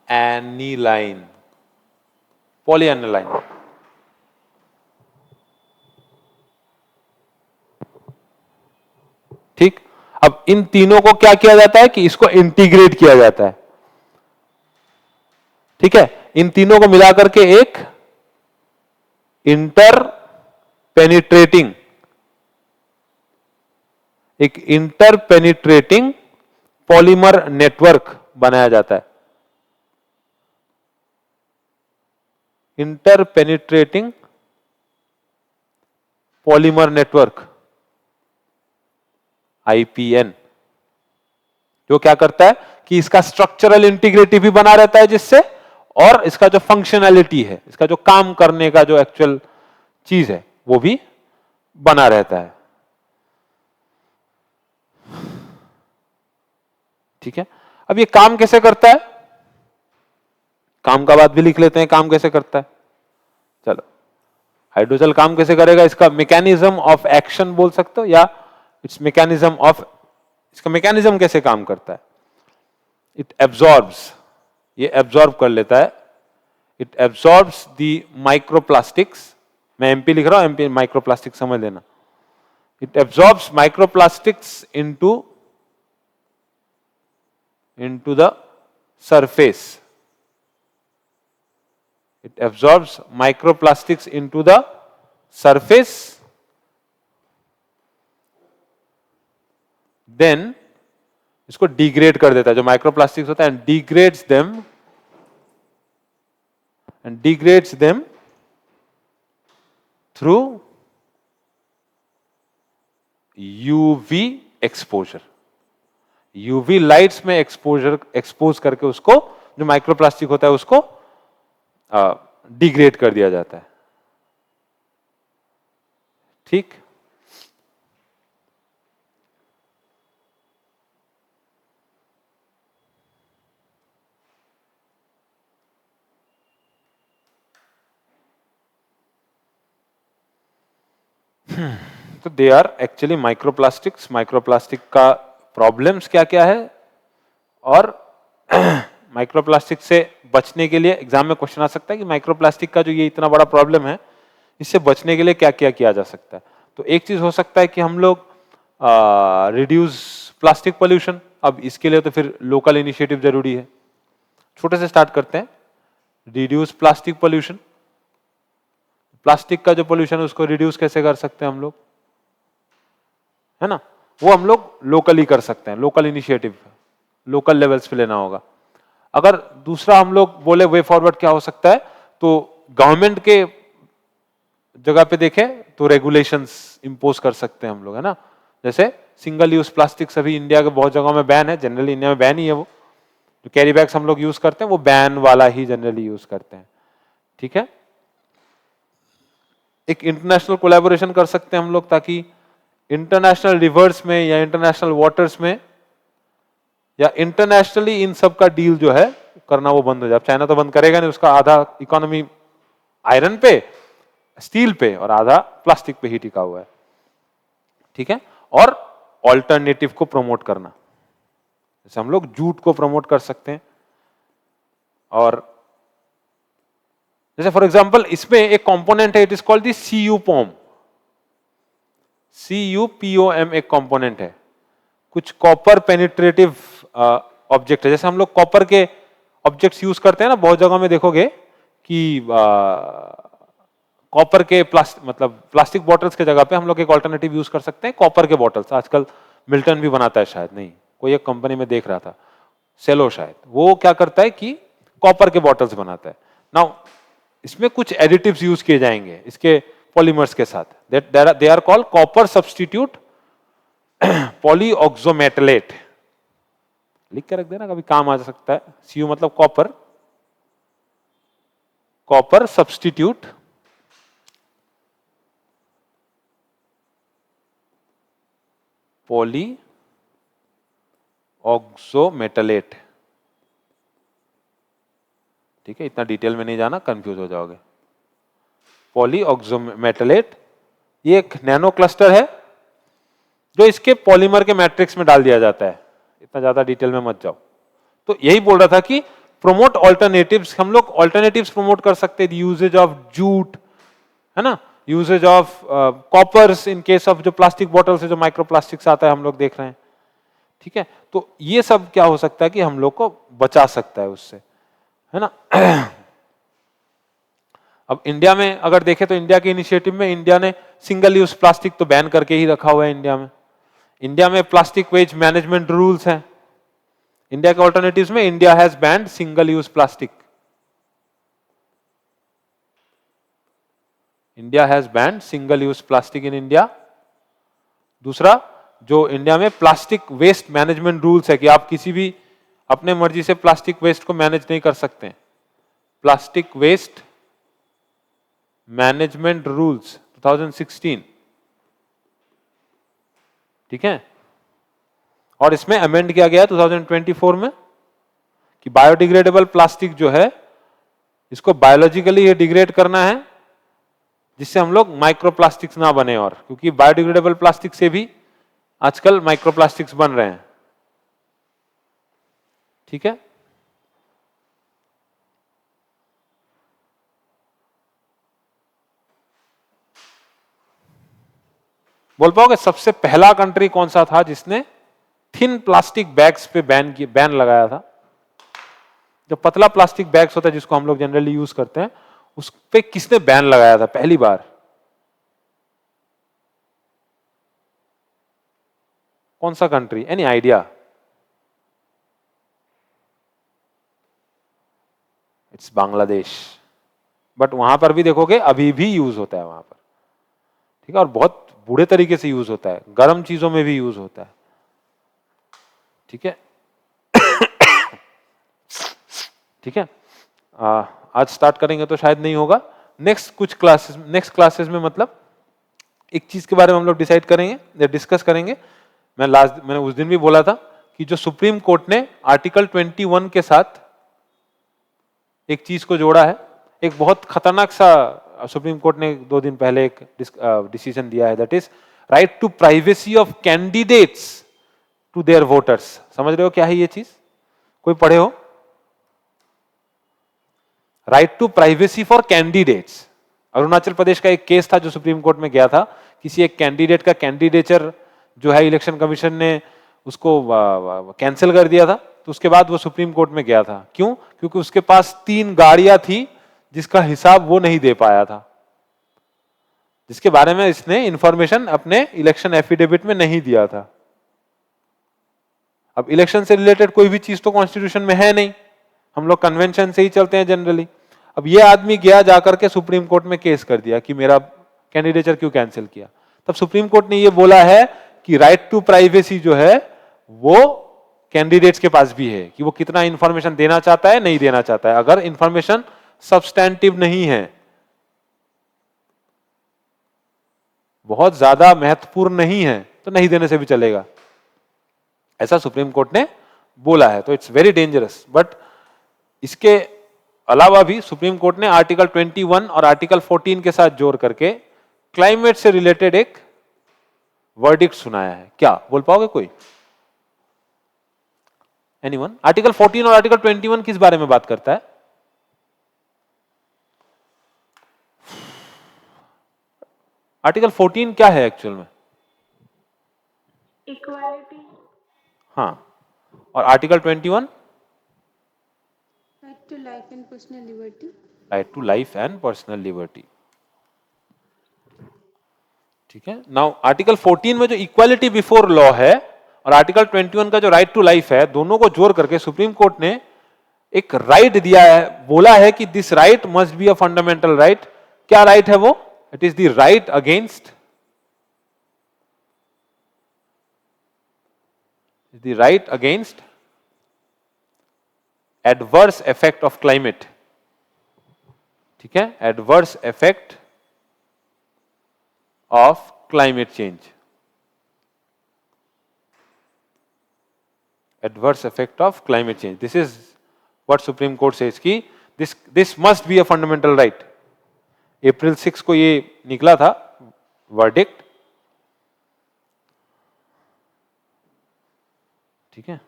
एनिलाइन, पॉलीएनिलाइन। ठीक, अब इन तीनों को क्या किया जाता है कि इसको इंटीग्रेट किया जाता है, ठीक है। इन तीनों को मिलाकर के एक इंटरपेनिट्रेटिंग पॉलीमर नेटवर्क बनाया जाता है। इंटरपेनिट्रेटिंग पॉलीमर नेटवर्क, IPN, जो क्या करता है कि इसका स्ट्रक्चरल इंटीग्रिटी भी बना रहता है, जिससे, और इसका जो फंक्शनैलिटी है, इसका जो काम करने का जो एक्चुअल चीज है, वो भी बना रहता है, ठीक है। अब ये काम कैसे करता है, काम का बात भी लिख लेते हैं, काम कैसे करता है। चलो, हाइड्रोजेल काम कैसे करेगा, इसका मैकेनिज्म ऑफ एक्शन बोल सकते हो, या इट्स मैकेनिज्म ऑफ, इसका मैकेनिज्म कैसे काम करता है। इट एब्जॉर्ब्स, ये एब्जॉर्ब कर लेता है, इट एब्जॉर्ब्स दी माइक्रोप्लास्टिक्स, मैं MP लिख रहा हूं, MP माइक्रोप्लास्टिक समझ लेना। It absorbs microplastics into the surface, it absorbs microplastics into the surface, then इसको डिग्रेड कर देता है, जो माइक्रोप्लास्टिक्स होता है, and degrades them through UV exposure, UV lights में एक्सपोज करके उसको, जो माइक्रोप्लास्टिक होता है, उसको डिग्रेड कर दिया जाता है। ठीक, तो they are actually microplastics. Microplastic का प्रॉब्लम्स क्या क्या है और माइक्रोप्लास्टिक से बचने के लिए एग्जाम में क्वेश्चन आ सकता है कि माइक्रोप्लास्टिक का जो ये इतना बड़ा प्रॉब्लम है, इससे बचने के लिए क्या क्या किया जा सकता है। तो एक चीज हो सकता है कि हम लोग रिड्यूस प्लास्टिक पोल्यूशन। अब इसके लिए तो फिर लोकल इनिशिएटिव जरूरी है। छोटे से स्टार्ट करते हैं, रिड्यूस प्लास्टिक पोल्यूशन। प्लास्टिक का जो पोल्यूशन है उसको रिड्यूस कैसे कर सकते हैं हम लोग, है ना, वो हम लोग लोकली कर सकते हैं। लोकल इनिशिएटिव लोकल लेवल्स पे लेना होगा। अगर दूसरा हम लोग बोले वे फॉरवर्ड क्या हो सकता है, तो गवर्नमेंट के जगह पे देखें तो रेगुलेशंस इंपोज कर सकते हैं हम लोग, है ना। जैसे सिंगल यूज प्लास्टिक अभी इंडिया के बहुत जगहों में बैन है, जनरली इंडिया में बैन ही है। वो जो कैरी बैग्स हम लोग यूज करते हैं वो बैन वाला ही जनरली यूज करते हैं। ठीक है, एक इंटरनेशनल कोलैबोरेशन कर सकते हैं हम लोग, ताकि इंटरनेशनल रिवर्स में या इंटरनेशनल वाटर्स में या इंटरनेशनली इन सब का डील जो है करना वो बंद हो जाए। चाइना तो बंद करेगा नहीं, उसका आधा इकोनॉमी आयरन पे, स्टील पे और आधा प्लास्टिक पे ही टिका हुआ है। ठीक है, और ऑल्टरनेटिव को प्रमोट करना, जैसे हम लोग जूट को प्रमोट कर सकते हैं। और जैसे फॉर एग्जांपल इसमें एक कंपोनेंट है, it is called the CuPOM। CuPOM एक कंपोनेंट है, कुछ कॉपर पेनिट्रेटिव ऑब्जेक्ट है। जैसे हम लोग कॉपर के ऑब्जेक्ट्स यूज करते हैं ना, बहुत जगह में देखोगे कि कॉपर के प्लास्टिक बॉटल्स के जगह पे हम लोग एक ऑल्टरनेटिव यूज कर सकते हैं, कॉपर के बॉटल्स। आजकल मिल्टन भी बनाता है, शायद नहीं, कोई एक कंपनी में देख रहा था, सेलो शायद, वो क्या करता है कि कॉपर के बॉटल्स बनाता है। नाउ इसमें कुछ एडिटिव्स यूज किए जाएंगे इसके पॉलीमर्स के साथ, they are called copper substitute polyoxometalate. लिख के रख देना, कभी काम आ सकता है। Cu मतलब कॉपर, कॉपर सब्स्टिट्यूट पॉलीऑक्सोमेटलेट। ठीक है, इतना डिटेल में नहीं जाना, कंफ्यूज हो जाओगे। पॉलीऑक्सोमेटलेट ये एक नैनो क्लस्टर है जो इसके पॉलीमर के मैट्रिक्स में डाल दिया जाता है। इतना ज्यादा डिटेल में मत जाओ। तो यही बोल रहा था कि प्रोमोट ऑल्टरनेटिव्स, हम लोग ऑल्टरनेटिव्स प्रमोट कर सकते हैं। यूजेज ऑफ जूट, है ना, usages of coppers in case of जो प्लास्टिक बॉटल से जो माइक्रोप्लास्टिक्स आता है हम लोग देख रहे हैं। ठीक है, तो ये सब क्या हो सकता है कि हम लोग को बचा सकता है उससे, है ना। अब इंडिया में अगर देखें तो इंडिया के इनिशिएटिव में इंडिया ने सिंगल यूज प्लास्टिक तो बैन करके ही रखा हुआ है। इंडिया में प्लास्टिक वेस्ट मैनेजमेंट रूल्स हैं। इंडिया के ऑल्टरनेटिव्स में India has banned single use plastic. India has banned single use plastic in India. दूसरा, जो इंडिया में प्लास्टिक वेस्ट मैनेजमेंट रूल्स है कि आप किसी भी अपने मर्जी से प्लास्टिक वेस्ट को मैनेज नहीं कर सकते। Plastic waste management rules 2016। ठीक है, और इसमें अमेंड किया गया 2024 में कि बायोडिग्रेडेबल प्लास्टिक जो है इसको बायोलॉजिकली डिग्रेड करना है, जिससे हम लोग माइक्रोप्लास्टिक्स ना बने। और क्योंकि बायोडिग्रेडेबल प्लास्टिक से भी आजकल माइक्रोप्लास्टिक्स बन रहे हैं। ठीक है, बोल पाओगे सबसे पहला कंट्री कौन सा था जिसने थिन प्लास्टिक बैग्स पे बैन लगाया था? जो पतला प्लास्टिक बैग्स होता है जिसको हम लोग जनरली यूज करते हैं, उस पे किसने बैन लगाया था पहली बार? कौन सा country? Any idea? It's Bangladesh. But वहां पर भी देखोगे अभी भी यूज होता है वहां पर। ठीक है, और बहुत बुरे तरीके से यूज होता है, गर्म चीजों में भी यूज होता है। ठीक है। ठीक है, आज स्टार्ट करेंगे तो शायद नहीं होगा, नेक्स्ट क्लासेस में मतलब एक चीज के बारे में हम लोग डिसाइड करेंगे या डिस्कस करेंगे। मैंने उस दिन भी बोला था कि जो सुप्रीम कोर्ट ने आर्टिकल 21 के साथ एक चीज को जोड़ा है, एक बहुत खतरनाक सा सुप्रीम कोर्ट ने 2 दिन पहले एक डिसीजन दिया है, that is right to privacy of candidates to their voters. समझ रहे हो क्या है ये चीज? कोई पढ़े हो? Right to privacy for candidates. Arunachal Pradesh का एक केस था जो सुप्रीम कोर्ट में गया था, किसी एक कैंडिडेट का कैंडिडेचर जो है इलेक्शन कमीशन ने उसको कैंसिल कर दिया था, तो उसके बाद वो सुप्रीम कोर्ट में गया था। क्यों? क्योंकि उसके पास 3 गाड़ियां थी जिसका हिसाब वो नहीं दे पाया था, जिसके बारे में इसने इंफॉर्मेशन अपने इलेक्शन एफिडेविट में नहीं दिया था। अब इलेक्शन से रिलेटेड कोई भी चीज तो कॉन्स्टिट्यूशन में है नहीं, हम लोग कन्वेंशन से ही चलते हैं जनरली। अब ये आदमी गया जाकर के सुप्रीम कोर्ट में केस कर दिया कि मेरा कैंडिडेचर क्यों कैंसिल किया। तब सुप्रीम कोर्ट ने ये बोला है कि राइट टू प्राइवेसी जो है वो कैंडिडेट्स के पास भी है, कि वो कितना इंफॉर्मेशन देना चाहता है, नहीं देना चाहता है। अगर इंफॉर्मेशन सब्सटैंटिव नहीं है, बहुत ज्यादा महत्वपूर्ण नहीं है, तो नहीं देने से भी चलेगा, ऐसा सुप्रीम कोर्ट ने बोला है। तो इट्स वेरी डेंजरस। बट इसके अलावा भी सुप्रीम कोर्ट ने आर्टिकल 21 और आर्टिकल 14 के साथ जोड़ करके क्लाइमेट से रिलेटेड एक वर्डिक्ट सुनाया है। क्या बोल पाओगे कोई? एनीवन? आर्टिकल 14 और आर्टिकल 21 किस बारे में बात करता है? आर्टिकल 14 क्या है एक्चुअल में? इक्वालिटी। हाँ, और article 21? Right to life and personal liberty. Right to life and personal liberty. ठीक है। नाउ आर्टिकल 14 में जो इक्वालिटी बिफोर लॉ है और आर्टिकल 21 का जो राइट टू लाइफ है, दोनों को जोड़ करके सुप्रीम कोर्ट ने एक राइट दिया है, बोला है कि this right must be a fundamental right. क्या राइट है वो? It is the right against adverse effect of climate. ठीक है, adverse effect of climate change, adverse effect of climate change. This is what Supreme Court says कि this must be a fundamental right. April 6 को ये निकला था verdict. ठीक है,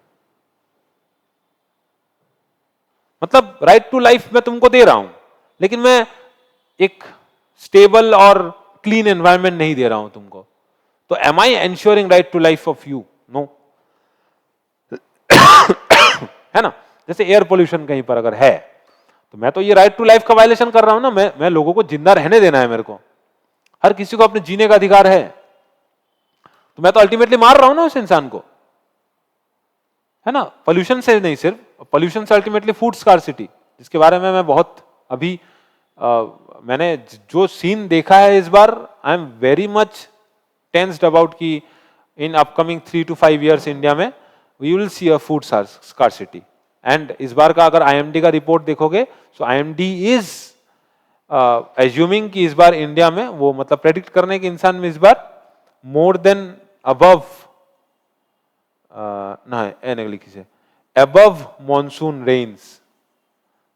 मतलब राइट टू लाइफ मैं तुमको दे रहा हूं, लेकिन मैं एक स्टेबल और क्लीन एनवायरनमेंट नहीं दे रहा हूं तुमको। तो am I ensuring right to life of you? No. है ना? जैसे एयर पोल्यूशन कहीं पर अगर है, तो मैं तो ये राइट टू लाइफ का वायलेशन कर रहा हूं ना। मैं लोगों को जिंदा रहने देना है, मेरे को हर किसी को अपने जीने का अधिकार है, तो मैं तो अल्टीमेटली मार रहा हूं ना उस इंसान को, है ना? पोल्यूशन से नहीं, सिर्फ पोल्यूशन से अल्टीमेटली फूड स्कार्सिटी, जिसके बारे में मैं बहुत अभी मैंने जो सीन देखा है इस बार, I am very much tensed about कि इन अपकमिंग 3 to 5 years इंडिया में we will see a food scarcity. And इस बार का अगर IMD का रिपोर्ट देखोगे, so IMD is assuming कि इस बार इंडिया में वो मतलब प्रेडिक्ट करने के इंसान में इस बार more than above ना है लिखी से above monsoon rains,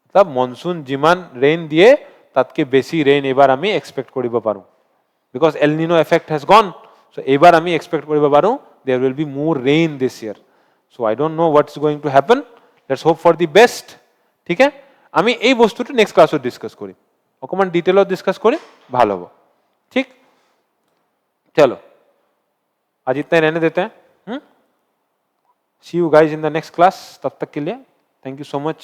मतलब monsoon जिमान रेन दिए তাতকে বেশি রেইন এবার আমি এক্সপেক্ট করিব পারু, because El Nino effect has gone. So এবার আমি এক্সপেক্ট করিব পারু there will be more rain this year. So I don't know what's going to happen. Let's hope for the best. ঠিক আছে, আমি এই বস্তুটা নেক্সট ক্লাসে ডিসকাস করি, অকমান ডিটেইলও ডিসকাস করি, ভালো হবে। ঠিক, चलो आज इतना ही रहने देते हैं। See you guys in the next class. तब तक के लिए thank you so much,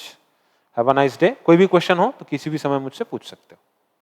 have a nice day. कोई भी क्वेश्चन हो तो किसी भी समय मुझसे पूछ सकते हो।